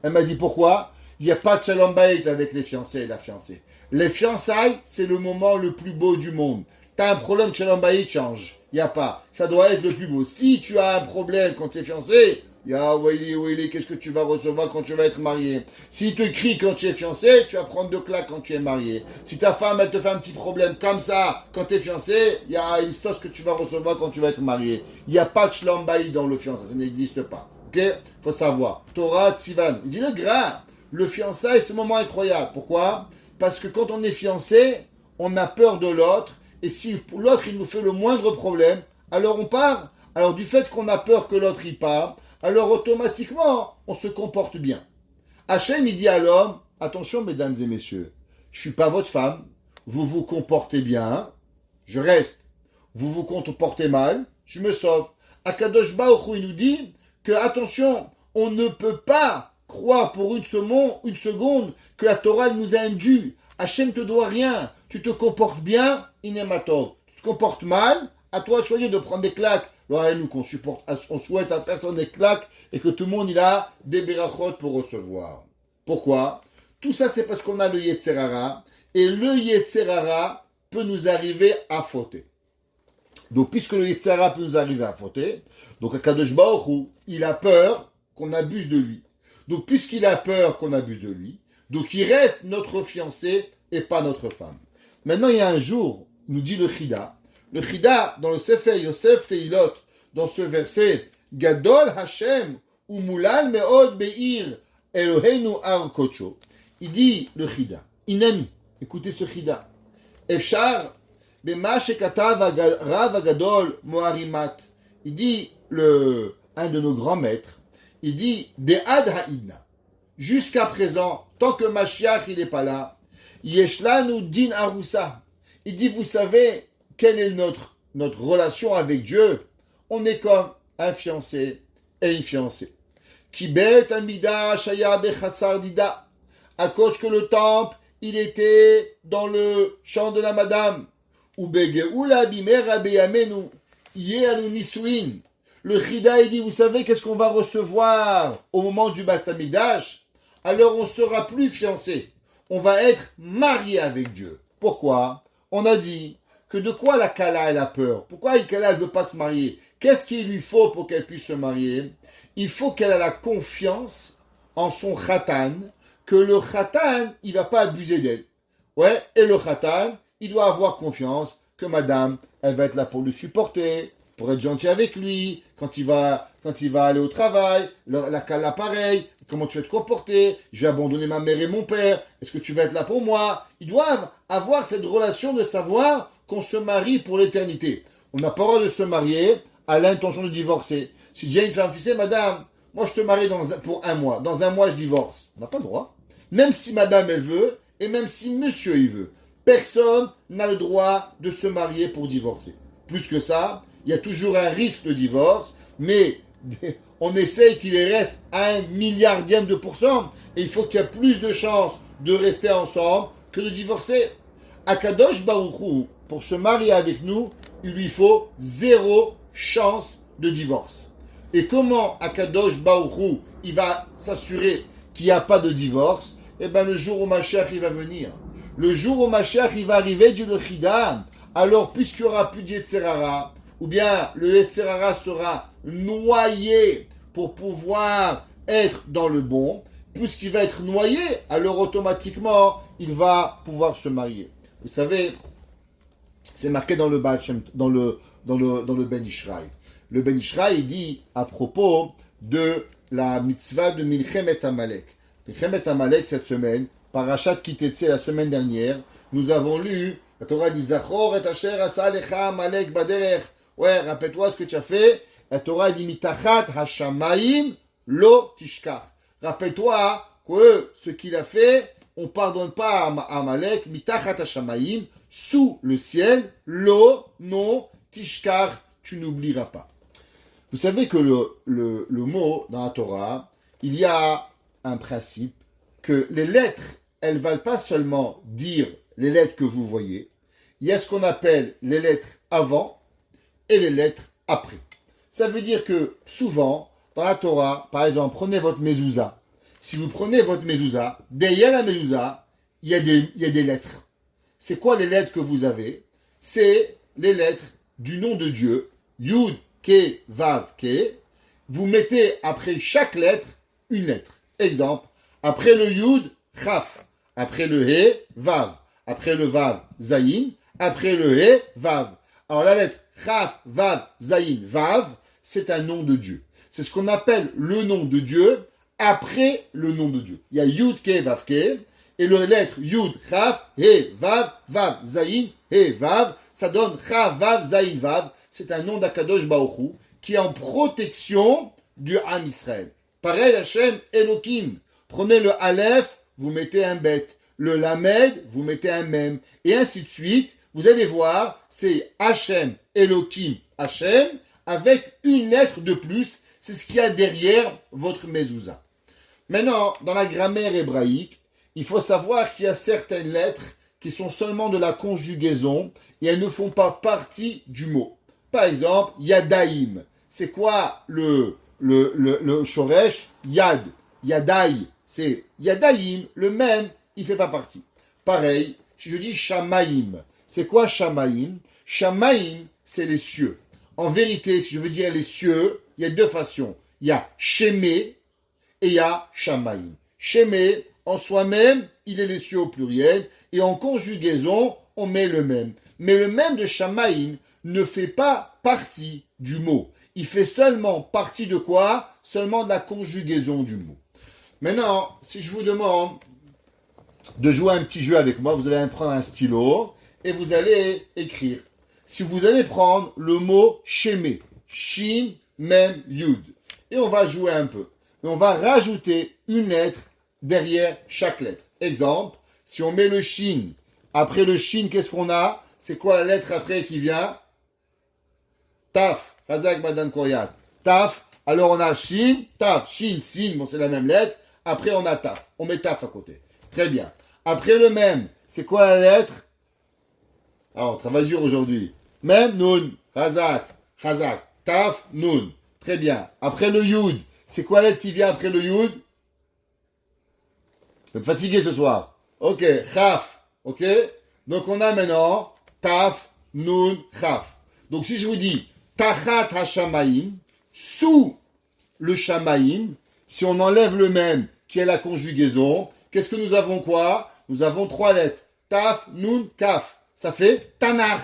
Elle m'a dit, pourquoi? Il n'y a pas de shalom bayit avec les fiancés et la fiancée. Les fiançailles, c'est le moment le plus beau du monde. Tu as un problème, shalom bayit change. Il n'y a pas. Ça doit être le plus beau. Si tu as un problème quand tu es fiancé, ya Willy, qu'est-ce que tu vas recevoir quand tu vas être marié? S'il te crie quand tu es fiancé, tu vas prendre 2 claques quand tu es marié. Si ta femme, elle te fait un petit problème comme ça quand tu es fiancé, il y a une histoire que tu vas recevoir quand tu vas être marié. Il n'y a pas de shalom bayit dans le fiancé. Ça n'existe pas. Ok? Faut savoir. Torah, Tzivan. Il dit le gras. Le fiançailles, c'est un moment incroyable. Pourquoi? Parce que quand on est fiancé, on a peur de l'autre. Et si l'autre, il nous fait le moindre problème, alors on part. Alors du fait qu'on a peur que l'autre, il part, alors automatiquement, on se comporte bien. Hachem, il dit à l'homme, attention mesdames et messieurs, je ne suis pas votre femme, vous vous comportez bien, je reste. Vous vous comportez mal, je me sauve. Akadosh Baruch Hu, il nous dit que, attention, on ne peut pas croire pour une seconde que la Torah nous a induit. Hachem te doit rien. Tu te comportes bien, inématov. Tu te comportes mal, à toi de choisir de prendre des claques. Alors nous qu'on supporte, on souhaite à personne des claques et que tout le monde il a des berachot pour recevoir. Pourquoi? Tout ça c'est parce qu'on a le Yetzer Hara et le Yetzer Hara peut nous arriver à fauter. Donc puisque le Yetzer Hara peut nous arriver à fauter, donc Akadosh Baruch Hu, il a peur qu'on abuse de lui. Donc puisqu'il a peur qu'on abuse de lui, donc il reste notre fiancé et pas notre femme. Maintenant il y a un jour, nous dit le Chida, dans le Sefer Yosef Teilot, dans ce verset, Gadol Hashem umulal meod beir Eloheinu ar kocho. Il dit le Chida, Inami, écoutez ce Chida, Efshar bema shekatav Rav Agadol Moarimat. Il dit un de nos grands maîtres, il dit De'ad ha'idna. Jusqu'à présent, tant que Mashiach il n'est pas là, Yeshlanu din arusa. Il dit, vous savez, quelle est notre relation avec Dieu? On est comme un fiancé et une fiancée. Kibet amidash haya bechatzar dida. À cause que le temple, il était dans le champ de la madame. Ubegeula bimera beyamenu. Yeanu nisuin. Le Chida, il dit, vous savez qu'est-ce qu'on va recevoir au moment du Beit Hamikdash? Alors on sera plus fiancé. On va être marié avec Dieu. Pourquoi? On a dit que de quoi la Kala elle a peur? Pourquoi la Kala elle ne veut pas se marier? Qu'est-ce qu'il lui faut pour qu'elle puisse se marier? Il faut qu'elle ait la confiance en son Khatan, que le Khatan, il ne va pas abuser d'elle. Ouais, et le Khatan, il doit avoir confiance que madame, elle va être là pour le supporter, pour être gentil avec lui, quand il va aller au travail, la Kala pareil, comment tu vas te comporter, je vais abandonner ma mère et mon père, est-ce que tu vas être là pour moi? Ils doivent avoir cette relation de savoir qu'on se marie pour l'éternité. On n'a pas le droit de se marier à l'intention de divorcer. Si déjà une femme, tu sais madame, moi je te marie pour 1 mois, dans 1 mois je divorce. On n'a pas le droit. Même si madame elle veut, et même si monsieur il veut. personne n'a le droit de se marier pour divorcer. Plus que ça, il y a toujours un risque de divorce, mais on essaye qu'il reste à 1 milliardième de pourcent, et il faut qu'il y ait plus de chances de rester ensemble que de divorcer. Akadosh Baruch Hu, pour se marier avec nous, il lui faut 0 chance de divorce. Et comment Akadosh Baruch Hu, il va s'assurer qu'il n'y a pas de divorce? Eh bien, le jour où Mashiach il va venir, le jour où Mashiach il va arriver du Lechidan, alors puisqu'il n'y aura plus de Yetzer Hara, ou bien le Yetzer Hara sera noyé pour pouvoir être dans le bon, puisqu'il va être noyé, alors automatiquement, il va pouvoir se marier. Vous savez, c'est marqué dans le Ben Ishraï. Le Ben Ishraï, il dit à propos de la mitzvah de Milchemet Amalek. Milchemet Amalek, cette semaine, Parashat Kitetse, la semaine dernière, nous avons lu, la Torah dit Zachor et Asher asa lecha Amalek baderech. Ouais, rappelle-toi ce que tu as fait. La Torah dit Mitachat Hashamaim lo tishkach. Rappelle-toi que ce qu'il a fait, on ne pardonne pas à Amalek, Mitachat Hashamaim, sous le ciel, lo, non, tishkach, tu n'oublieras pas. Vous savez que le mot dans la Torah, il y a un principe que les lettres, elles ne valent pas seulement dire les lettres que vous voyez. Il y a ce qu'on appelle les lettres avant et les lettres après. Ça veut dire que souvent, dans la Torah, par exemple, prenez votre mezouza. Si vous prenez votre mezouza, derrière la mezouza, il y a des lettres. C'est quoi les lettres que vous avez? C'est les lettres du nom de Dieu, Yud, Ke, Vav, Ke. Vous mettez après chaque lettre une lettre. Exemple, après le Yud, Chaf. Après le He, Vav. Après le Vav, Zayin. Après le He, Vav. Alors la lettre Chaf, Vav, Zayin, Vav, c'est un nom de Dieu. C'est ce qu'on appelle le nom de Dieu après le nom de Dieu. Il y a Yud, Ke, Vav, Ke. Et la lettre Yud, Chaf, He, Vav, Vav, Zayin, He, Vav. Ça donne Chaf, Vav, Zayin, Vav. C'est un nom d'Akadosh Baruch Hu qui est en protection du Ham Israël. Pareil, Hashem Elohim. Prenez le Aleph, vous mettez un bet. Le Lamed, vous mettez un Mem. Et ainsi de suite. Vous allez voir, c'est Hashem Elohim Hashem avec une lettre de plus. C'est ce qu'il y a derrière votre mezouza. Maintenant, dans la grammaire hébraïque, il faut savoir qu'il y a certaines lettres qui sont seulement de la conjugaison et elles ne font pas partie du mot. Par exemple, Yadaim. C'est quoi le shoresh? Yad. Yadai. C'est Yadaim. Le même, il ne fait pas partie. Pareil, si je dis Shamaim. C'est quoi Shamaim? Shamaim, c'est les cieux. En vérité, si je veux dire les cieux, il y a deux façons. Il y a Shemé et il y a Shamaim. Shemé, en soi-même, il est les cieux au pluriel. Et en conjugaison, on met le même. Mais le même de Shamaim ne fait pas partie du mot. Il fait seulement partie de quoi? Seulement de la conjugaison du mot. Maintenant, si je vous demande de jouer un petit jeu avec moi, vous allez prendre un stylo et vous allez écrire. Si vous allez prendre le mot Shemé, Shin, Mem, Yud, et on va jouer un peu. Et on va rajouter une lettre derrière chaque lettre. Exemple, si on met le Shin, après le Shin, qu'est-ce qu'on a? C'est quoi la lettre après qui vient? Taf, Chazak Madame Koryat. Taf, alors on a Shin, Taf, Shin, Sin, bon c'est la même lettre. Après on a Taf, on met Taf à côté. Très bien. Après le même, c'est quoi la lettre? Alors, on travaille dur aujourd'hui. Même, Nun, Chazak, Chazak, Taf, Nun. Très bien. Après le Yud, c'est quoi la lettre qui vient après le Yud? Vous êtes fatigué ce soir. Ok, Chaf. Ok? Donc on a maintenant Taf, Nun, Chaf. Donc si je vous dis Tachat Hashamaim, sous le Shamaim, si on enlève le même qui est la conjugaison, qu'est-ce que nous avons quoi? Nous avons trois lettres. Taf, Nun, Kaf. Ça fait Tanakh.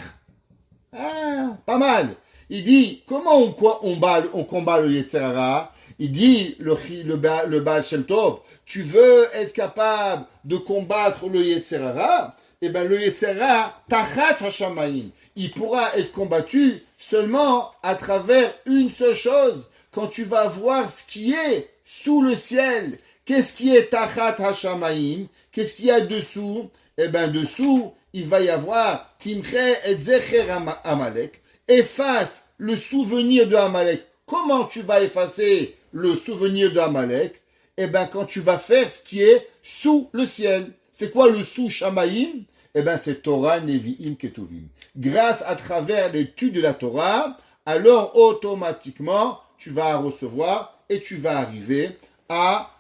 Ah, pas mal. Il dit, comment on combat le Yetzer Hara? Il dit, le Baal Shem Tov, tu veux être capable de combattre le Yetzer Hara? Eh bien, le Yetzer Hara, Tachat Hashamaim, il pourra être combattu seulement à travers une seule chose. Quand tu vas voir ce qui est sous le ciel, qu'est-ce qui est Tachat Hashamaim? Qu'est-ce qu'il y a dessous? Eh bien, dessous, il va y avoir Timche et Zecher Amalek, efface le souvenir de Amalek. Comment tu vas effacer le souvenir de Amalek? Eh bien, quand tu vas faire ce qui est sous le ciel. C'est quoi le sous Shamaïm? Eh bien, c'est Torah, Nevi'im, Ketuvim. Grâce à travers l'étude de la Torah, alors automatiquement, tu vas recevoir et tu vas arriver à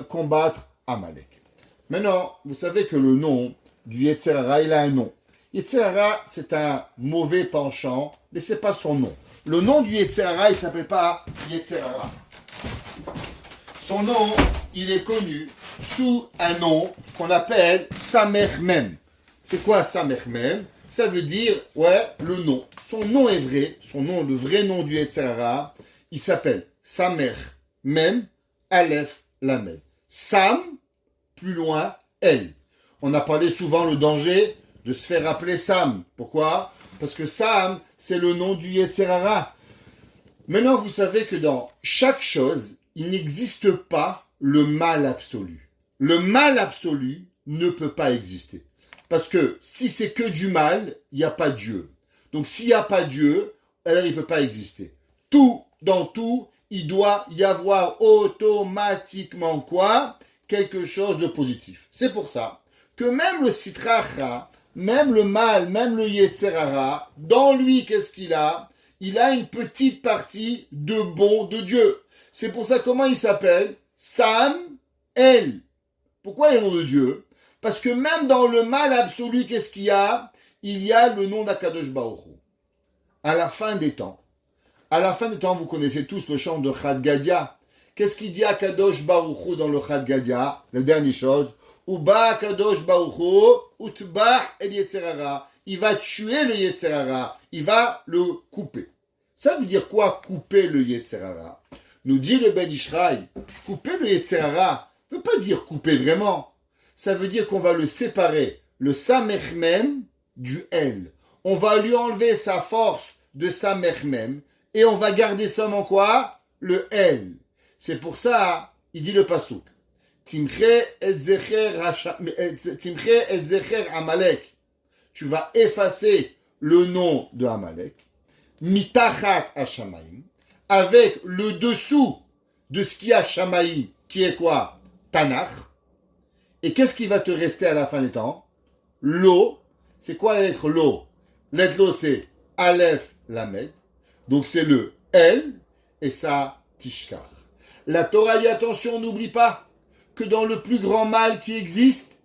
combattre Amalek. Maintenant, vous savez que le nom du Yetzer Hara, il a un nom. Yetzer Hara, c'est un mauvais penchant, mais ce n'est pas son nom. Le nom du Yetzer Hara, il ne s'appelle pas Yetzer Hara. Son nom, il est connu sous un nom qu'on appelle Samer Mem. C'est quoi Samer Mem? Ça veut dire, le nom. Son nom est vrai, le vrai nom du Yetzer Hara, il s'appelle Samer Mem Aleph Lamed. Sam, plus loin, El. On a parlé souvent le danger de se faire appeler Sam. Pourquoi? Parce que Sam, c'est le nom du Yetzer Hara. Maintenant, vous savez que dans chaque chose, il n'existe pas le mal absolu. Le mal absolu ne peut pas exister. Parce que si c'est que du mal, il n'y a pas Dieu. Donc s'il n'y a pas Dieu, alors il ne peut pas exister. Dans tout, il doit y avoir automatiquement quoi? Quelque chose de positif. C'est pour ça que même le Sitra Achra, même le mal, même le Yetzer Hara, dans lui, qu'est-ce qu'il a? Il a une petite partie de bon de Dieu. C'est pour ça, comment il s'appelle? Sam El. Pourquoi les noms de Dieu? Parce que même dans le mal absolu, qu'est-ce qu'il y a? Il y a le nom d'Akadosh Baruch Hu. À la fin des temps, vous connaissez tous le chant de Chad Gadia. Qu'est-ce qu'il dit Akadosh Baruch Hu dans le Chad Gadia? La dernière chose. Uba Akadosh Baruch Hu, utbah el Yetzer Hara. Il va tuer le Yetzer Hara. Il va le couper. Ça veut dire quoi, couper le Yetzer Hara? Nous dit le Ben Ishraï, couper le Yetzer Hara ne veut pas dire couper vraiment. Ça veut dire qu'on va le séparer, le Samech Mem du El. On va lui enlever sa force de Samech Mem et on va garder seulement quoi? Le El. C'est pour ça, il dit le Pasuk. Timche et Zecher Amalek. Tu vas effacer le nom de Amalek. Mitachat Hashamaim. Avec le dessous de ce qu'il y a Shamaïm, qui est quoi? Tanakh. Et qu'est-ce qui va te rester à la fin des temps? L'eau. C'est quoi la lettre l'eau? La lettre l'eau, c'est Aleph Lamed. Donc c'est le El et ça Tishkar. La Torah dit attention, n'oublie pas que dans le plus grand mal qui existe,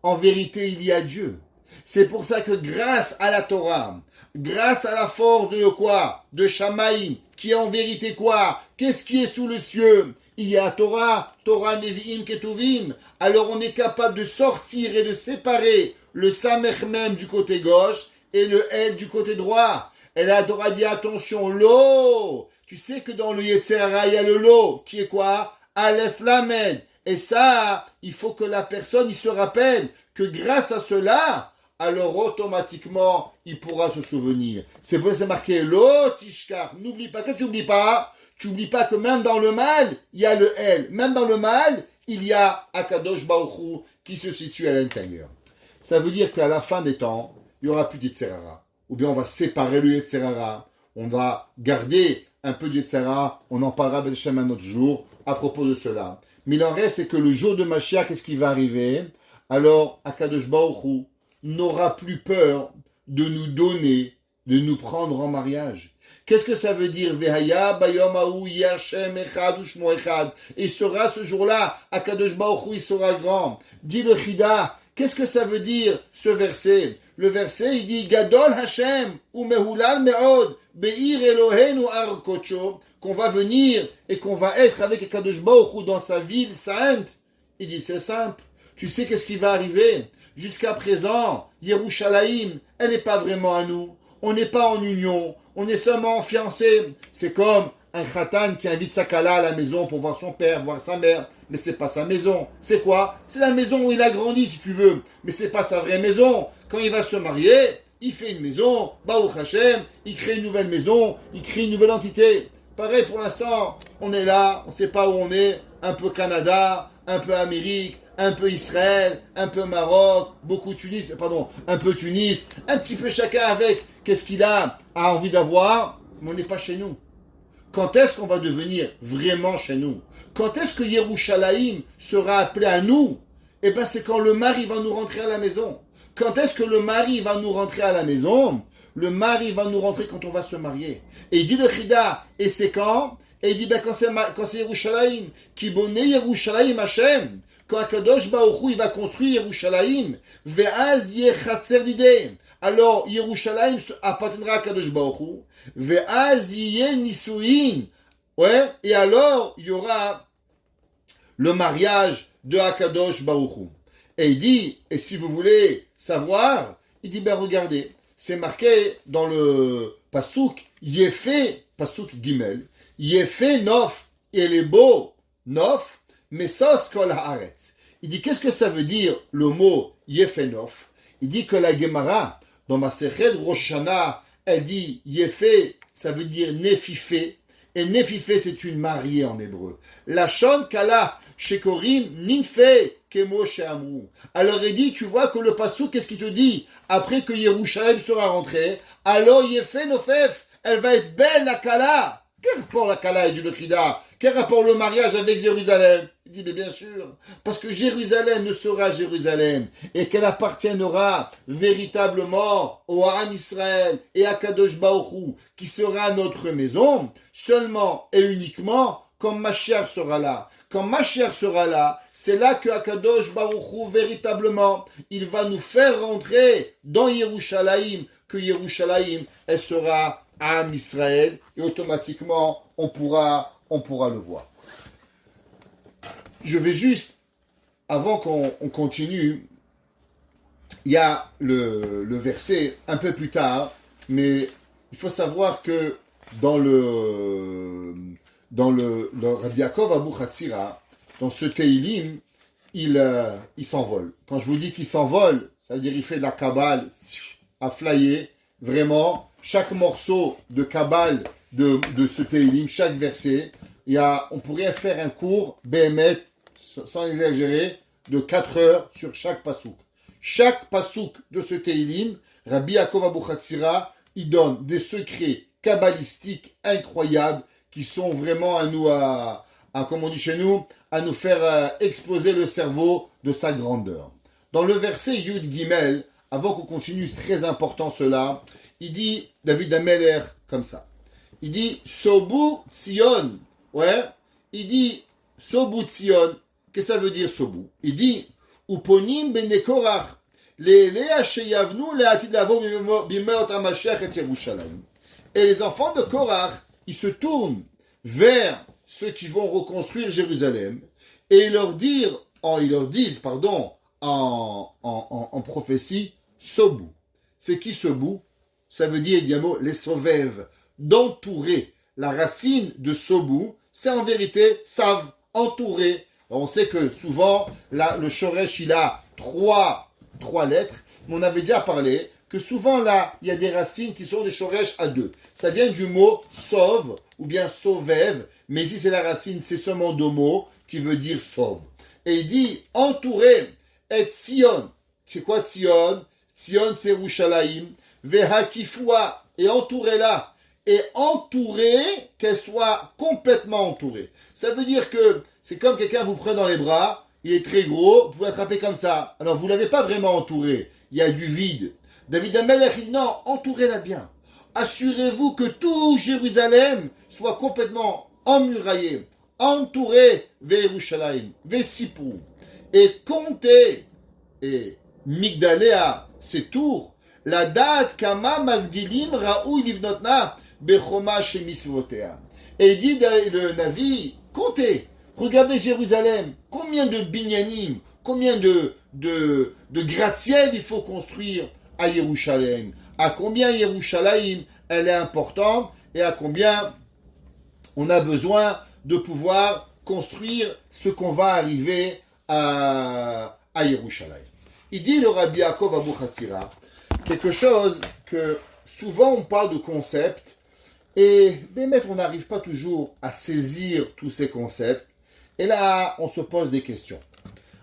en vérité, il y a Dieu. C'est pour ça que grâce à la Torah, grâce à la force de quoi? De Shamaïm, qui est en vérité quoi? Qu'est-ce qui est sous le ciel? Il y a Torah, Nevi'im, Ketuvim. Alors on est capable de sortir et de séparer le Samech même du côté gauche et le El du côté droit. Et la Torah dit attention, l'eau. Tu sais que dans le Yetzer Hara, il y a le lot, qui est quoi? Aleph Lamed. Et ça, il faut que la personne, il se rappelle que grâce à cela, alors automatiquement, il pourra se souvenir. C'est pour ça que c'est marqué l'eau, Tishkar. N'oublie pas. Qu'est-ce que tu n'oublies pas? Tu n'oublies pas que même dans le mal, il y a le El. Même dans le mal, il y a Akadosh Baruch Hu qui se situe à l'intérieur. Ça veut dire qu'à la fin des temps, il n'y aura plus de Yetzer Hara. Ou bien on va séparer le Yetzer Hara. On va garder un peu de Yetzer Hara. On en parlera un autre jour à propos de cela. Mais il en reste, c'est que le jour de Mashiach, qu'est-ce qui va arriver? Alors, Akadosh Baruch Hu n'aura plus peur de nous donner, de nous prendre en mariage. Qu'est-ce que ça veut dire? Et sera ce jour-là, Akadosh Baruch Hu, il sera grand. Dit le Chida, qu'est-ce que ça veut dire ce verset? Le verset, il dit Gadol Hashem ou Mehulal Me'od Be'ir Eloheinu Ar Kocho, qu'on va venir et qu'on va être avec Akadosh Baruch Hu dans sa ville sainte. Il dit c'est simple. Tu sais qu'est-ce qui va arriver? Jusqu'à présent, Yerushalayim, elle n'est pas vraiment à nous. On n'est pas en union. On est seulement fiancés. C'est comme un khatan qui invite sa kala à la maison pour voir son père, voir sa mère. Mais c'est pas sa maison. C'est quoi? C'est la maison où il a grandi, si tu veux. Mais c'est pas sa vraie maison. Quand il va se marier, il fait une maison. Baruch Hashem, il crée une nouvelle maison. Il crée une nouvelle entité. Pareil pour l'instant. On est là. On ne sait pas où on est. Un peu Canada, un peu Amérique, un peu Israël, un peu Maroc, beaucoup Tunis, un peu Tunis, un petit peu chacun avec qu'est-ce qu'il a envie d'avoir, mais on n'est pas chez nous. Quand est-ce qu'on va devenir vraiment chez nous? Quand est-ce que Yerushalayim sera appelé à nous? Eh bien, c'est quand le mari va nous rentrer à la maison. Quand est-ce que le mari va nous rentrer à la maison? Le mari va nous rentrer quand on va se marier. Et il dit le Chida, et c'est quand? Et il dit, ben, quand c'est Yerushalayim, qui bonnet Yerushalayim Hashem, quand Akadosh Baruch Hu, il va construire Yerushalayim, ve'az yechatzer dideh. Alors, Yerushalayim appartiendra à Akadosh Baruch Hu, ve'az yeh nisuin. Ouais, et alors, il y aura le mariage de Akadosh Baruch Hu. Et il dit, et si vous voulez savoir, il dit, ben regardez, c'est marqué dans le Pasuk, Yefé, Pasuk Gimel, Yefé Nof, et les beaux Nof, Mesos Kol Haaretz. Il dit, qu'est-ce que ça veut dire le mot Yefé Nof? Il dit que la Gemara, dans Masechet Rosh Hashanah, elle dit Yefé, ça veut dire Nefifé, et Nefifé, c'est une mariée en hébreu. La Shon Kala, Shekorim, Ninfe, Kemo Sheamru. Alors il dit, tu vois que le Pasuk, qu'est-ce qu'il te dit? Après que Yerushalayim sera rentré, alors Yefé Nofef, elle va être belle la Kala. Quel rapport la Kala et du Lechida? Quel rapport le mariage avec Jérusalem? Il dit, mais bien sûr, parce que Jérusalem ne sera Jérusalem et qu'elle appartiendra véritablement au Haram Israël et à Kadosh Baruch Hu, qui sera notre maison, seulement et uniquement quand Mashiach sera là. Quand Mashiach sera là, c'est là que Akadosh Baruch Hu, véritablement, il va nous faire rentrer dans Yerushalayim, que Yerushalayim, elle sera Am Israël, et automatiquement, on pourra le voir. Je vais juste, avant qu'on continue, il y a le verset un peu plus tard, mais il faut savoir que dans le Rabbi Yaakov Abu Chatzira, dans ce Teilim, il s'envole. Quand je vous dis qu'il s'envole, ça veut dire qu'il fait de la Kabbale à flyer, vraiment. Chaque morceau de Kabbale de ce Teilim, chaque verset, on pourrait faire un cours BMT, sans exagérer, de 4 heures sur chaque pasouk. Chaque pasouk de ce Teilim, Rabbi Yaakov Abu Chatzira, il donne des secrets kabbalistiques incroyables qui sont vraiment à nous, comme on dit chez nous, à nous faire exploser le cerveau de sa grandeur. Dans le verset Yud Gimel, avant qu'on continue, c'est très important cela, il dit, David Ameler, comme ça. Il dit, Sobu Tzion. Ouais. Il dit, Sobu Tzion. Qu'est-ce que ça veut dire, Sobu? Il dit, Uponim bene Korach. Les Sheyavnu, les Atid Lavo, Bimeot Hamashiach et Yerushalayim. Et les enfants de Korach, ils se tournent vers ceux qui vont reconstruire Jérusalem. Et ils leur disent, en prophétie, Sobu. C'est qui Sobu? Ça veut dire, diamo, les sauvèves, d'entourer. La racine de Sobu, c'est en vérité, savent, entourer. Alors on sait que souvent, le shoresh, il a trois lettres, mais on avait déjà parlé que souvent là, il y a des racines qui sont des shoresh à 2. Ça vient du mot sauve, ou bien sauvève, mais ici c'est la racine, c'est seulement 2 mots, qui veut dire sauve. Et il dit, entourer, et Tzion. C'est quoi Tzion? Tzion, c'est Yerushalayim. Vehakifua, et entourez-la, et entourez, qu'elle soit complètement entourée. Ça veut dire que c'est comme quelqu'un vous prend dans les bras, il est très gros, vous pouvez attraper comme ça. Alors vous ne l'avez pas vraiment entouré, il y a du vide. David Amelech dit non, entourez-la bien. Assurez-vous que tout Jérusalem soit complètement emmuraillé, entouré vers Yerushalayim, vers Sipou, et comptez, et Migdaléa, ses tours, la date kama magdilim raoui livnotna bechoma shemisvotea. Et il dit le Navi, comptez, regardez Jérusalem, combien de binyanim, combien de gratte-ciel il faut construire à Yerushalayim, à combien Yerushalayim elle est importante et à combien on a besoin de pouvoir construire ce qu'on va arriver à Yerushalayim. Il dit le Rabbi Yaakov Abu Chatzira quelque chose que souvent on parle de concepts et on n'arrive pas toujours à saisir tous ces concepts et là on se pose des questions.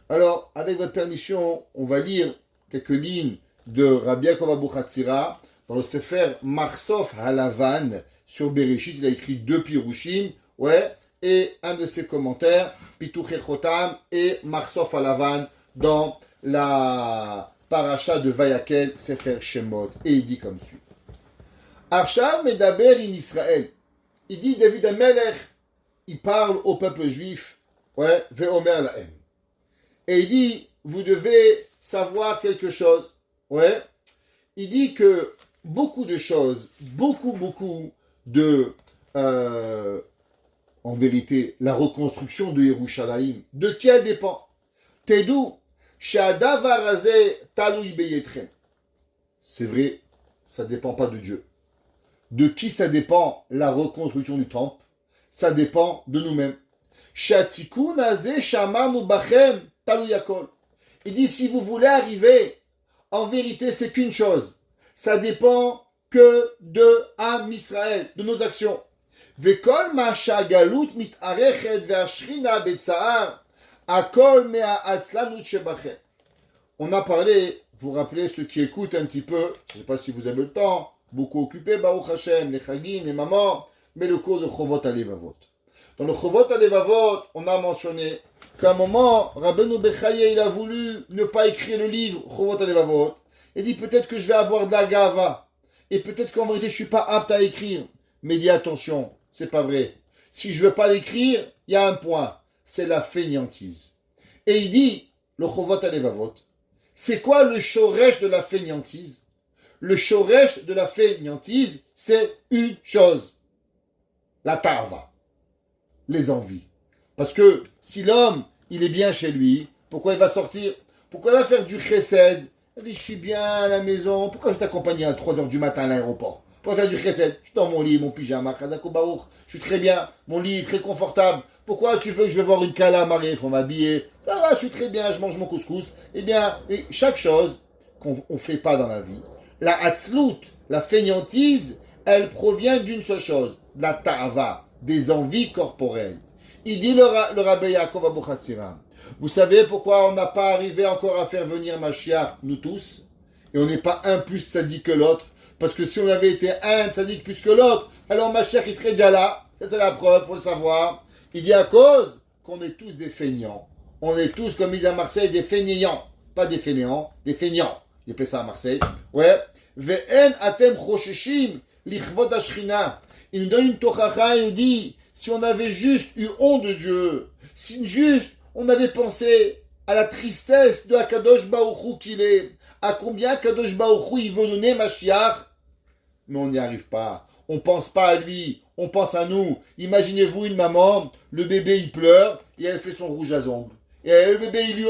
Alors, avec votre permission, on va lire quelques lignes de Rabbi Yaakov Abuchatzira dans le Sefer Marsof Halavan sur Bereshit. Il a écrit 2 pirushim, et un de ses commentaires, Pituchei Chotam et Marsof Halavan dans la paracha de Vayakel, Sefer Shemot. Et il dit comme suit. Arshav Medaber im Israël. Il dit David Amelech, il parle au peuple juif, Ve'omer lahem. Et il dit, vous devez savoir quelque chose. Il dit que beaucoup de choses, beaucoup de, en vérité, la reconstruction de Yerushalayim, de qui elle dépend? Tedou, she'adavar hazeh talui beyetrem. C'est vrai, ça ne dépend pas de Dieu. De qui ça dépend la reconstruction du temple? Ça dépend de nous-mêmes. She'atikun hazeh shamanu bachem. Il dit, si vous voulez arriver, en vérité, c'est qu'une chose. Ça dépend que de Am Israël, de nos actions. Vekol masha galut mitarechet ve'ashrina betzahar akol mea atzlanut shebachem. On a parlé, vous vous rappelez, ceux qui écoutent un petit peu, je ne sais pas si vous avez le temps, beaucoup occupés, Baruch Hashem, les Chagim, les mamans, mais le cours de Chovot HaLevavot. Dans le Chovot HaLevavot, on a mentionné qu'à un moment, Rabbeinu Bechaye, il a voulu ne pas écrire le livre Chovot HaLevavot. Il dit peut-être que je vais avoir de la gava. Et peut-être qu'en vérité, je ne suis pas apte à écrire. Mais il dit attention, c'est pas vrai. Si je ne veux pas l'écrire, il y a un point. C'est la fainéantise. Et il dit, le Chovot HaLevavot, c'est quoi le shoresh de la fainéantise? Le shoresh de la fainéantise, c'est une chose. La tava. Les envies. Parce que si l'homme, il est bien chez lui, pourquoi il va sortir? Pourquoi il va faire du chesed? Il dit, je suis bien à la maison, pourquoi je t'accompagne à 3h du matin à l'aéroport? Pourquoi faire du chesed? Je suis dans mon lit, mon pyjama, Chazako Baruch, je suis très bien, mon lit est très confortable. Pourquoi tu veux que je vais voir une kala mariée? Il faut m'habiller. Ça va, je suis très bien, je mange mon couscous. Eh bien, chaque chose qu'on ne fait pas dans la vie, la hatzlut, la fainéantise, elle provient d'une seule chose, de la ta'ava, des envies corporelles. Il dit le Rabbi Yaakov Abuchatzira, vous savez pourquoi on n'a pas arrivé encore à faire venir Mashiach, nous tous, et on n'est pas un plus sadique que l'autre, parce que si on avait été un sadique plus que l'autre, alors Mashiach il serait déjà là, ça c'est la preuve, faut le savoir. Il dit à cause qu'on est tous des feignants, on est tous comme ils disent à Marseille des fainéants, pas des fainéants, des feignants, il appelle ça à Marseille, ve'en atem chosheshim lichvot ashrina. Il nous donne une tochacha, il nous dit, si on avait juste eu honte de Dieu, si juste on avait pensé à la tristesse de Akadosh Baruch Hu qu'il est, à combien Akadosh Baruch Hu il veut donner Mashiach, mais on n'y arrive pas. On pense pas à lui, on pense à nous. Imaginez-vous une maman, le bébé il pleure et elle fait son rouge à ongles. Et le bébé il lui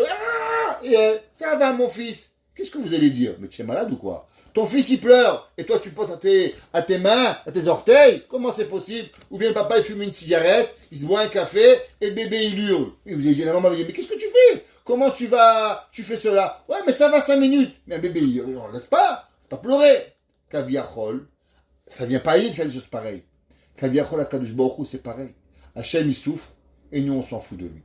et elle, ça va mon fils. Qu'est-ce que vous allez dire? Mais tu es malade ou quoi? Ton fils il pleure et toi tu penses à tes mains, à tes orteils. Comment c'est possible? Ou bien le papa il fume une cigarette, il se boit un café et le bébé il hurle. Et vous allez, la maman va dire mais qu'est-ce que tu fais? Comment tu fais cela? Ouais mais ça va 5 minutes. Mais un bébé il hurle, on ne laisse pas pleurer. Kaviachol, ça vient pas de faire des choses pareilles. Kaviachol Akadosh Baruch Hu c'est pareil. Hachem il souffre et nous on s'en fout de lui.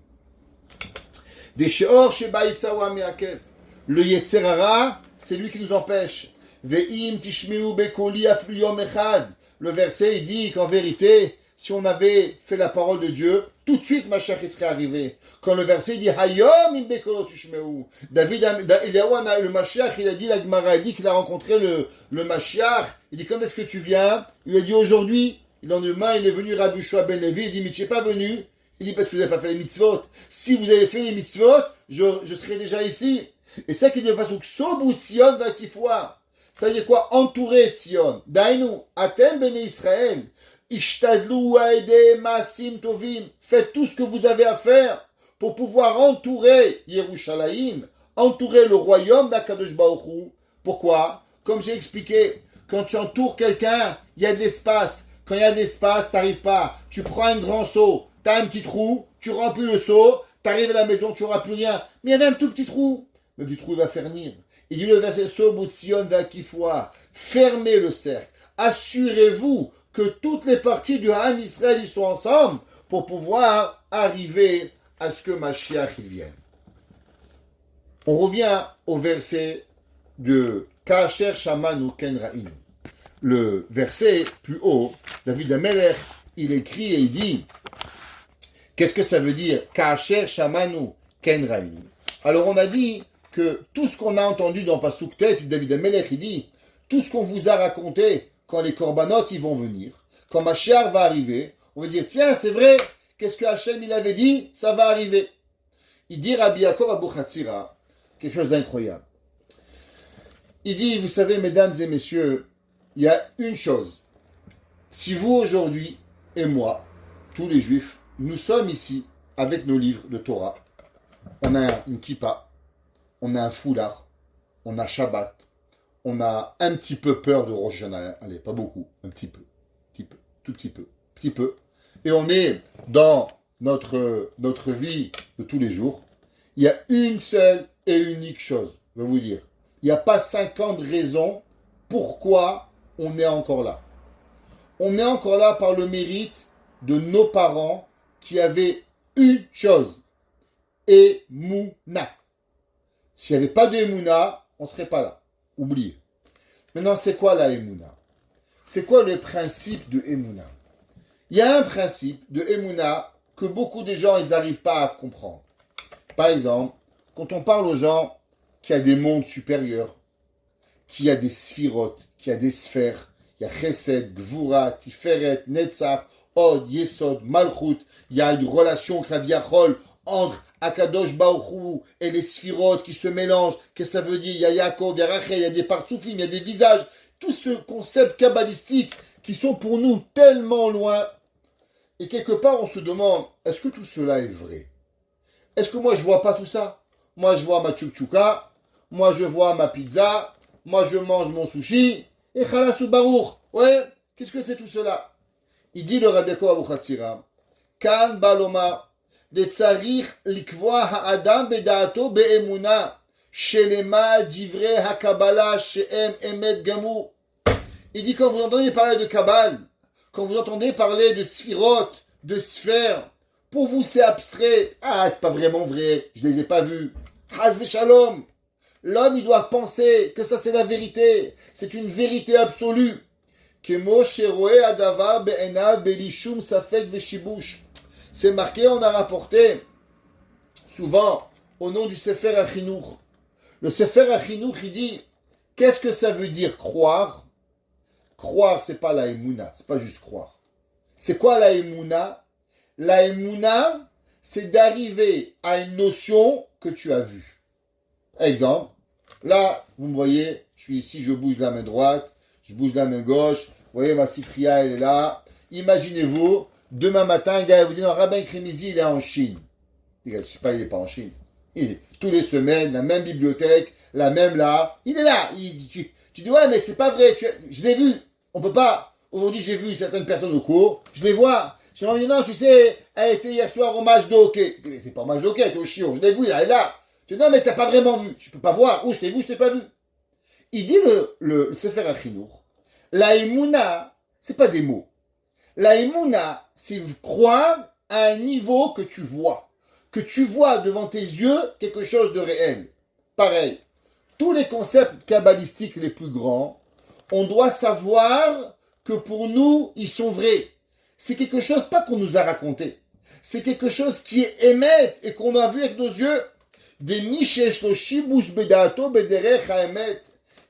Des sheor sheba isawa meakev. Le Yetzer Hara, c'est lui qui nous empêche. Ve'im tishmeu bekoli aflu yom echad. Le verset, il dit qu'en vérité, si on avait fait la parole de Dieu, tout de suite Mashiach serait arrivé. Quand le verset dit Hayom im bekolo tishmeu. David, le Mashiach, il a dit, la Gemara, il dit qu'il a rencontré le Mashiach. Il dit quand est-ce que tu viens? Il a dit aujourd'hui. Le lendemain, il est venu Rabbi Yoshua ben Levi. Il dit mais tu n'es pas venu. Il dit parce que vous n'avez pas fait les mitzvot. Si vous avez fait les mitzvot, je serais déjà ici. Et ça qui ne passe que Sobu Tzion va Kifwa. Ça y est quoi? Entourer Tzion. Dainu, Atem Bene Israël. Ishtadlu Aede Masim Tovim. Faites tout ce que vous avez à faire pour pouvoir entourer Yerushalayim, entourer le royaume d'Akadosh Baruch Hu. Pourquoi? Comme j'ai expliqué, quand tu entoures quelqu'un, il y a de l'espace. Quand il y a de l'espace, tu n'arrives pas. Tu prends un grand seau, tu as un petit trou, tu remplis le seau, tu arrives à la maison, tu n'auras plus rien. Mais il y avait un tout petit trou. Le petit trou va finir. Il dit le verset Sobu Tzion va Kifwa. Fermez le cercle. Assurez-vous que toutes les parties du Ham Israël ils sont ensemble pour pouvoir arriver à ce que Mashiach il vienne. On revient au verset de Ka'asher Shamanu Ken Ra'inu. Le verset plus haut, David Amelech, il écrit et il dit, qu'est-ce que ça veut dire Ka'asher Shamanu Ken Ra'inu. Alors on a dit que tout ce qu'on a entendu dans Pasuk Tet, David Amelech, il dit, tout ce qu'on vous a raconté quand les korbanot ils vont venir, quand Mashiach va arriver, on va dire, tiens, c'est vrai, qu'est-ce que Hachem il avait dit, ça va arriver. Il dit Rabbi Yaakov Abu Chatzira, quelque chose d'incroyable. Il dit, vous savez, mesdames et messieurs, il y a une chose. Si vous aujourd'hui et moi, tous les juifs, nous sommes ici avec nos livres de Torah, on a une kippa, on a un foulard, on a Shabbat, on a un petit peu peur de Rosh Hashanah, allez, pas beaucoup, un petit peu, tout petit peu, et on est dans notre vie de tous les jours, il y a une seule et unique chose, je vais vous dire. Il n'y a pas 50 raisons pourquoi on est encore là. On est encore là par le mérite de nos parents qui avaient une chose, Emouna. S'il n'y avait pas de Emouna, on ne serait pas là. Oubliez. Maintenant, c'est quoi la Emouna? C'est quoi le principe de Emouna? Il y a un principe de Emouna que beaucoup de gens, ils n'arrivent pas à comprendre. Par exemple, quand on parle aux gens qu'il y a des mondes supérieurs, qu'il y a des sphirotes, qu'il y a des sphères, il y a Chesed, Gvura, Tiferet, Netzach, Od, Yesod, Malchut, il y a une relation Kaviachol entre Akadosh Baruch Hu et les sphirotes qui se mélangent. Qu'est-ce que ça veut dire? Il y a Yaakov, il y a Rachel, il y a des partsoufim, il y a des visages. Tout ce concept kabbalistique qui sont pour nous tellement loin. Et quelque part, on se demande, est-ce que tout cela est vrai? Est-ce que moi, je vois pas tout ça? Moi, je vois ma tchouk-tchouka, moi, je vois ma pizza, moi, je mange mon sushi, et Khalasu Baruch. Ouais, qu'est-ce que c'est tout cela? Il dit le Rabbi Yaakov Abu Chatzira, Kan Baloma, de tzarich likvoa ha'adam beda'ato be'emuna, shelema divrei ha'kabbalah she'em emet gamur. Il dit, quand vous entendez parler de Kabbale, quand vous entendez parler de sphirotes, de sphères, pour vous c'est abstrait. Ah, c'est pas vraiment vrai, je les ai pas vus. Haz v'shalom. L'homme, il doit penser que ça c'est la vérité. C'est une vérité absolue. Kemo sheroe adavar be'enav belishum safek v'shibush. C'est marqué, on a rapporté souvent au nom du Sefer HaChinuch. Le Sefer HaChinuch, il dit, qu'est-ce que ça veut dire croire? Croire, c'est pas la Emouna, c'est pas juste croire. C'est quoi la Emouna? La Emouna, c'est d'arriver à une notion que tu as vue. Exemple, là, vous me voyez, je suis ici, je bouge la main droite, je bouge la main gauche, vous voyez, ma sifria, elle est là. Imaginez-vous, demain matin, un gars vous dit, non, Rabbin Krimizi, il est en Chine. Je ne sais pas, il n'est pas en Chine. Il est tous les semaines, la même bibliothèque, la même là, il est là. Tu dis, ouais, mais c'est pas vrai, je l'ai vu. On peut pas. Aujourd'hui, j'ai vu certaines personnes au cours, je les vois. Je me dis, non, tu sais, elle était hier soir au match de hockey. Elle était pas au match de hockey, elle était au chiot. Je l'ai vu, elle est là. Tu dis, non, mais t'as pas vraiment vu. Tu peux pas voir. Où je t'ai vu, je t'ai pas vu. Il dit le Sefer HaChinuch, la Emouna, c'est pas des mots. La Emouna, c'est croire à un niveau que tu vois. Que tu vois devant tes yeux quelque chose de réel. Pareil. Tous les concepts kabbalistiques les plus grands, on doit savoir que pour nous, ils sont vrais. C'est quelque chose, pas qu'on nous a raconté. C'est quelque chose qui est émet et qu'on a vu avec nos yeux. Des mishesh lo shibush bedato bederech haemet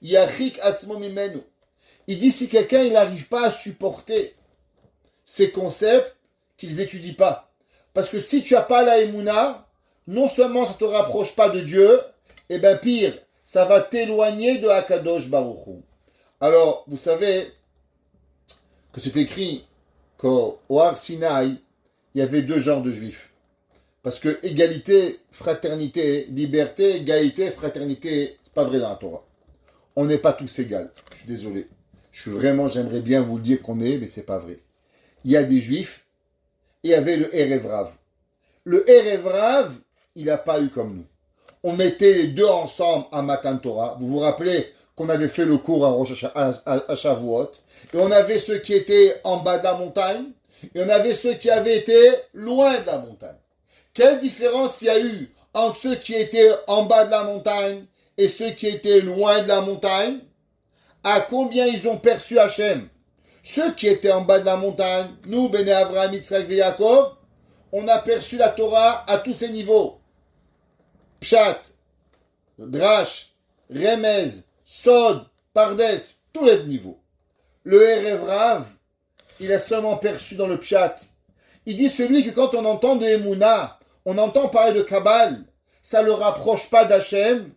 yachik atzmo mimenu. Il dit si quelqu'un il n'arrive pas à supporter ces concepts, qu'il les étudie pas. Parce que si tu n'as pas la Emouna, non seulement ça ne te rapproche pas de Dieu, et bien pire, ça va t'éloigner de Hakadosh Baruch Hu. Alors, vous savez que c'est écrit qu'au Har Sinaï, il y avait deux genres de juifs. Parce que égalité, fraternité, liberté, égalité, fraternité, c'est pas vrai dans la Torah. On n'est pas tous égaux. Je suis désolé. J'aimerais bien vous le dire qu'on est, mais c'est pas vrai. Il y a des juifs, et il y avait le Erev Rav. Le Erev Rav, il n'a pas eu comme nous. On mettait les deux ensemble à Matan Torah. Vous vous rappelez qu'on avait fait le cours à Shavuot. Et on avait ceux qui étaient en bas de la montagne. Et on avait ceux qui avaient été loin de la montagne. Quelle différence il y a eu entre ceux qui étaient en bas de la montagne et ceux qui étaient loin de la montagne? À combien ils ont perçu Hachem? Ceux qui étaient en bas de la montagne, nous, Béné Avraham, Yitzhak et Yaakov, on a perçu la Torah à tous ces niveaux. Pshat, Drash, Remez, Sod, Pardes, tous les niveaux. Le Erev Rav, il a seulement perçu dans le Pshat. Il dit celui que quand on entend de Emouna, on entend parler de Kabbal, ça ne le rapproche pas d'Hachem,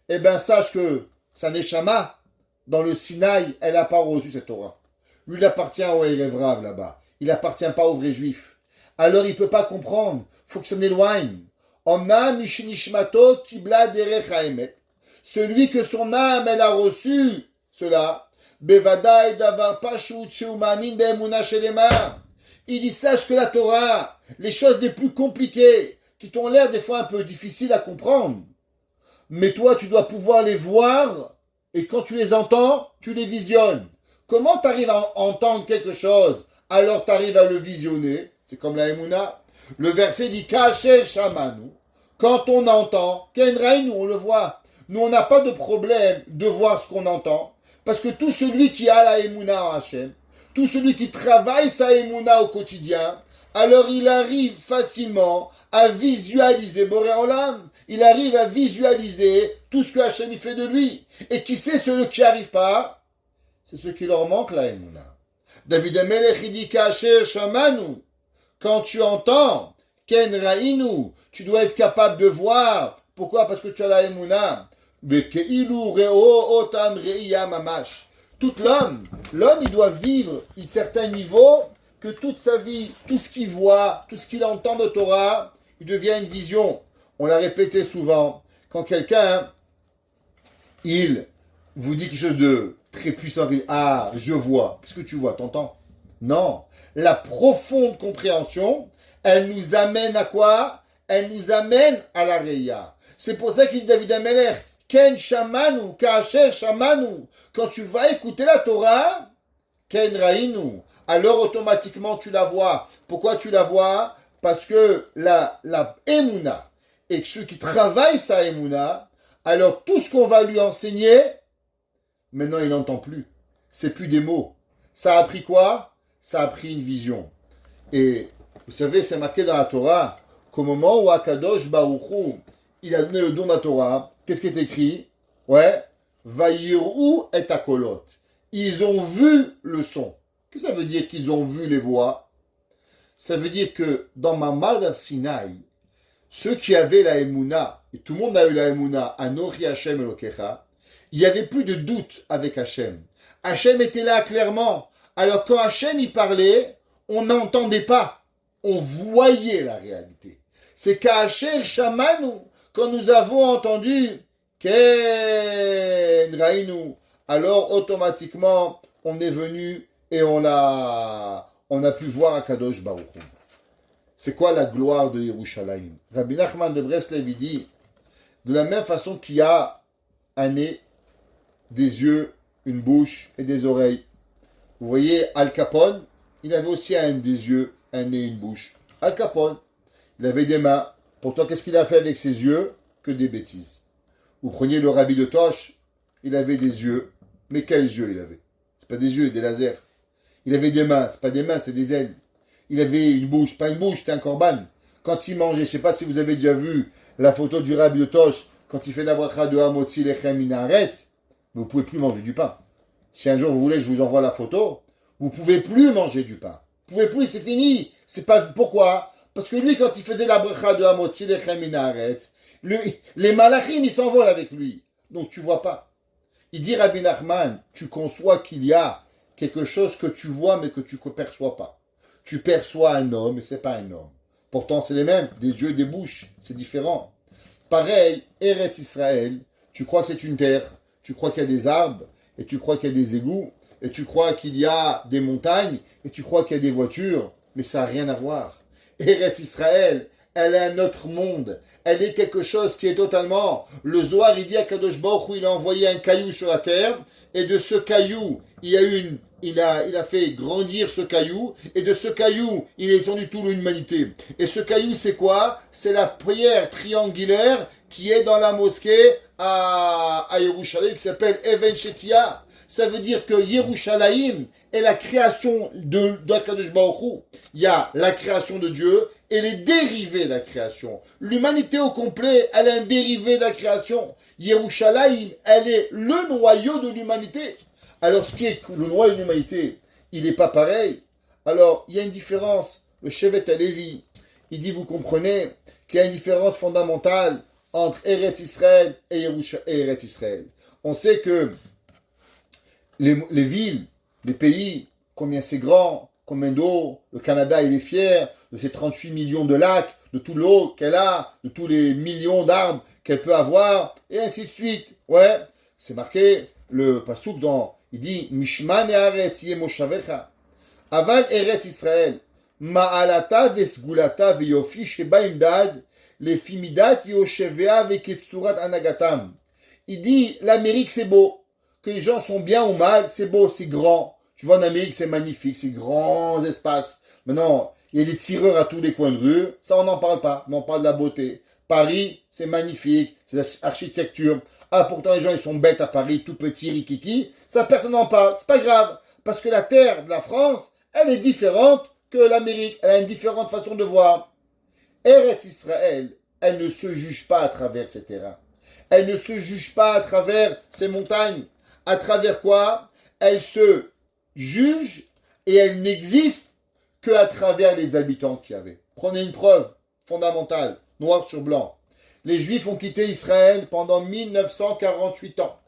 eh bien sache que sa Neshama, dans le Sinaï, elle n'a pas reçu cette Torah. Lui, il appartient au Erev Rav là-bas. Il n'appartient pas aux vrais juifs. Alors il ne peut pas comprendre. Il faut que s'en éloigne. Omna mishinishmato kibla derech haemet. Celui que son âme, elle a reçu, cela, bevadai davar pashut sheumamin be'emuna shelema. Il dit, sache que la Torah, les choses les plus compliquées, qui t'ont l'air des fois un peu difficiles à comprendre, mais toi, tu dois pouvoir les voir, et quand tu les entends, tu les visionnes. Comment tu arrives à entendre quelque chose, alors tu arrives à le visionner? C'est comme la Emouna. Le verset dit, Kacher Shamanu. Quand on entend, Ken Rainu, on le voit. Nous, on n'a pas de problème de voir ce qu'on entend, parce que tout celui qui a la Emouna en Hachem, tout celui qui travaille sa Emouna au quotidien, alors il arrive facilement à visualiser Boré Olam. Il arrive à visualiser tout ce que Hachem fait de lui. Et qui sait ceux qui n'y arrivent pas? C'est ceux qui leur manquent la Emouna. David Amelech, il dit Kacher Shamanu. Quand tu entends Ken Rainu, tu dois être capable de voir. Pourquoi? Parce que tu as la Emouna. Tout l'homme, il doit vivre un certain niveau que toute sa vie, tout ce qu'il voit, tout ce qu'il entend de Torah, il devient une vision. On l'a répété souvent. Quand quelqu'un, il vous dit quelque chose de très puissant, il dit, ah, je vois. Qu'est-ce que tu vois? T'entends? Non. La profonde compréhension, elle nous amène à quoi? Elle nous amène à la Reya. C'est pour ça qu'il dit David Amelech, Ken Shamanu, Kacher Shamanu. Quand tu vas écouter la Torah, Ken Rainu, alors automatiquement tu la vois. Pourquoi tu la vois? Parce que la Emouna, et que ceux qui travaillent sa Emouna, alors tout ce qu'on va lui enseigner, maintenant il n'entend plus. C'est plus des mots. Ça a pris quoi? Ça a pris une vision. Et vous savez, c'est marqué dans la Torah qu'au moment où Akadosh Baruch Hu, il a donné le don de la Torah, qu'est-ce qui est écrit? Ouais, Vayiru et Akolot. Ils ont vu le son. Qu'est-ce que ça veut dire qu'ils ont vu les voix? Ça veut dire que dans Mamad Sinaï, ceux qui avaient la Emouna, et tout le monde a eu la Emouna, Anochi Hashem Elokecha, il n'y avait plus de doute avec Hashem. Hashem était là clairement. Alors quand Hashem y parlait, on n'entendait pas. On voyait la réalité. C'est qu'à Hashem Shamanu, quand nous avons entendu Ken Rainu, alors automatiquement on est venu et on a pu voir Akadosh Baruch Hu. C'est quoi la gloire de Yerushalayim? Rabbi Nachman de Breslev dit, de la même façon qu'il y a un nez, des yeux, une bouche et des oreilles. Vous voyez, Al Capone, il avait aussi des yeux, un nez, une bouche. Al Capone, il avait des mains. Pourtant, qu'est-ce qu'il a fait avec ses yeux? Que des bêtises. Vous preniez le rabbi de Tosh, il avait des yeux. Mais quels yeux il avait? C'est pas des yeux, des lasers. Il avait des mains, c'est pas des mains, c'était des ailes. Il avait une bouche, pas une bouche, c'était un korban. Quand il mangeait, je sais pas si vous avez déjà vu la photo du rabbi de Tosh, quand il fait la bracha de Hamotzi Lechem Minaretz, vous pouvez plus manger du pain. Si un jour vous voulez, je vous envoie la photo, vous pouvez plus manger du pain. Vous pouvez plus, c'est fini. C'est pas, pourquoi? Parce que lui, quand il faisait la bracha de Hamotzi Lechem Minaretz, les malachim, ils s'envolent avec lui. Donc tu vois pas. Il dit Rabbi Nachman, tu conçois qu'il y a quelque chose que tu vois mais que tu ne perçois pas. Tu perçois un homme et c'est pas un homme. Pourtant c'est les mêmes, des yeux, des bouches, c'est différent. Pareil, Eretz Israël, tu crois que c'est une terre, tu crois qu'il y a des arbres, et tu crois qu'il y a des égouts, et tu crois qu'il y a des montagnes, et tu crois qu'il y a des voitures, mais ça n'a rien à voir. Eretz Israël, elle est un autre monde. Elle est quelque chose qui est totalement... Le Zohar, il dit à Kadosh Baruch Hu, il a envoyé un caillou sur la terre, et de ce caillou, il y a eu il a fait grandir ce caillou, et de ce caillou, il est descendu toute l'humanité. Et ce caillou, c'est quoi? C'est la prière triangulaire qui est dans la mosquée à Yerushalayim, qui s'appelle Even Shetia. Ça veut dire que Yerushalayim est la création d'Akadosh Baruch Hu. Il y a la création de Dieu et les dérivés de la création. L'humanité au complet, elle est un dérivé de la création. Yerushalayim, elle est le noyau de l'humanité. Alors, ce qui est le noyau de l'humanité, il n'est pas pareil. Alors, il y a une différence. Le Shevet HaLevi, il dit, vous comprenez qu'il y a une différence fondamentale entre Eretz Israël et Eretz Israël. On sait que les villes, les pays, combien c'est grand, combien d'eau, le Canada, il est fier de ses 38 millions de lacs, de tout l'eau qu'elle a, de tous les millions d'arbres qu'elle peut avoir, et ainsi de suite. Ouais, c'est marqué, le pasouk il dit, Mishman e'aretz yeh moshavecha, aval Eretz Israël, ma'alata vesgulata veyofi sheba imdad, lefi midat yoshevea veketsurat anagatam. Il dit, l'Amérique c'est beau, que les gens sont bien ou mal, c'est beau, c'est grand. Tu vois, en Amérique, c'est magnifique, c'est grands espaces. Maintenant, il y a des tireurs à tous les coins de rue, ça on n'en parle pas, mais on parle de la beauté. Paris, c'est magnifique, c'est l'architecture. Ah, pourtant les gens ils sont bêtes à Paris, tout petit, rikiki. Ça, personne n'en parle, c'est pas grave. Parce que la terre de la France, elle est différente que l'Amérique. Elle a une différente façon de voir. Eretz Israël, elle ne se juge pas à travers ses terrains. Elle ne se juge pas à travers ses montagnes. À travers quoi? Elle se juge et elle n'existe qu'à travers les habitants qu'il y avait. Prenez une preuve fondamentale, noir sur blanc. Les Juifs ont quitté Israël pendant 1948 ans.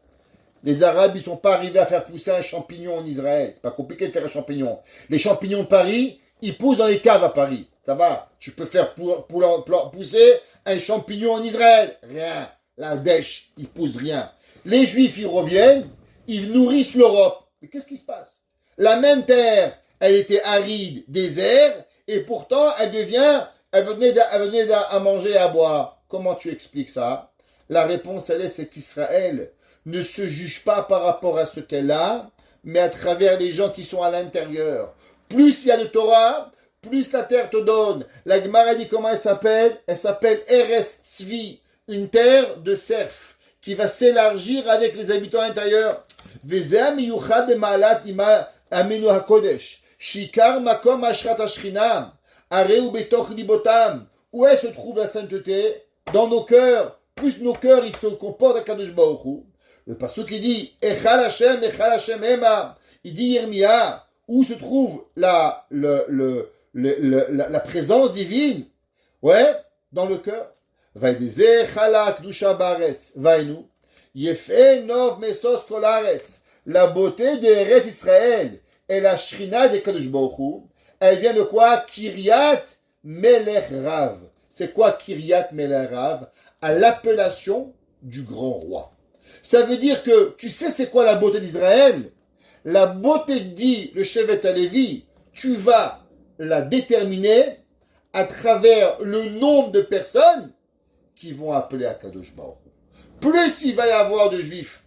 Les Arabes, ils ne sont pas arrivés à faire pousser un champignon en Israël. C'est pas compliqué de faire un champignon. Les champignons de Paris, ils poussent dans les caves à Paris. Ça va, tu peux faire pousser un champignon en Israël. Rien. La dèche, ils poussent rien. Les Juifs, ils reviennent, ils nourrissent l'Europe. Mais qu'est-ce qui se passe? La même terre, elle était aride, désert, et pourtant, elle venait à manger et à boire. Comment tu expliques ça? La réponse, c'est qu'Israël ne se juge pas par rapport à ce qu'elle a, mais à travers les gens qui sont à l'intérieur. Plus il y a de Torah, plus la terre te donne. La Gemara dit comment elle s'appelle? Elle s'appelle Eretz Tzvi, une terre de cerf qui va s'élargir avec les habitants intérieurs. Vezeh miyuchad b'ma'alat ima amenu hakodesh. Shikar makom ashrat ashchina. Areu betoch libotam. Où est se trouve la sainteté? Dans nos cœurs. Plus nos cœurs, ils se comportent à Kadosh Baruch Hu. Le pasuk qui dit Echal Hashem ema. Il dit Yirmiyah, où se trouve la présence divine? Ouais, dans le cœur. Vaïdeze chalak dusha baretz. Vaïnu. Yefe nov mesos kolaretz. La beauté de Eretz Israël et la shrina de Kadosh Baruch Hu, elle vient de quoi? Kiryat Melech Rav. C'est quoi Kiryat Melech Rav? À l'appellation du grand roi. Ça veut dire que, tu sais c'est quoi la beauté d'Israël? La beauté, dit le Shevet HaLevi, tu vas la déterminer à travers le nombre de personnes qui vont appeler à Kadosh Baruch Hu. Plus il va y avoir de juifs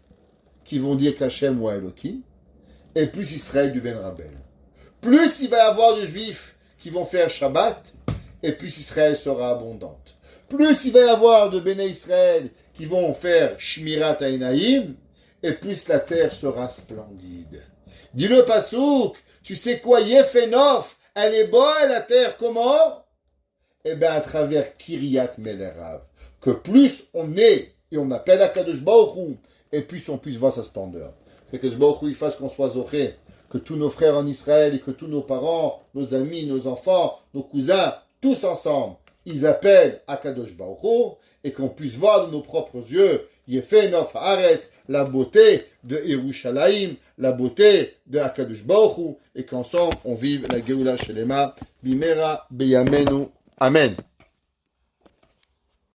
qui vont dire qu'Hachem ou Elohim, et plus Israël deviendra belle. Plus il va y avoir de juifs qui vont faire Shabbat, et plus Israël sera abondante. Plus il va y avoir de Béné Israël qui vont faire Shmirat Hainaïm, et plus la terre sera splendide. Dis-le Pasouk, tu sais quoi, Yefenof, elle est bonne la terre, comment? Eh bien à travers Kiryat Melerav, que plus on est, et on appelle à Kadosh Baruch Hu, et plus on puisse voir sa splendeur. Que Kadosh Baruch Hu, il fasse qu'on soit zoché, que tous nos frères en Israël, et que tous nos parents, nos amis, nos enfants, nos cousins, tous ensemble, ils appellent à Kadosh Baruch Hu, et qu'on puisse voir de nos propres yeux, Yefenof Haaretz, la beauté de Yerushalayim, la beauté de Akadosh Baruch Hu, et qu'ensemble on vive la Geoula Shelema, Bimera Beyamenu. Amen.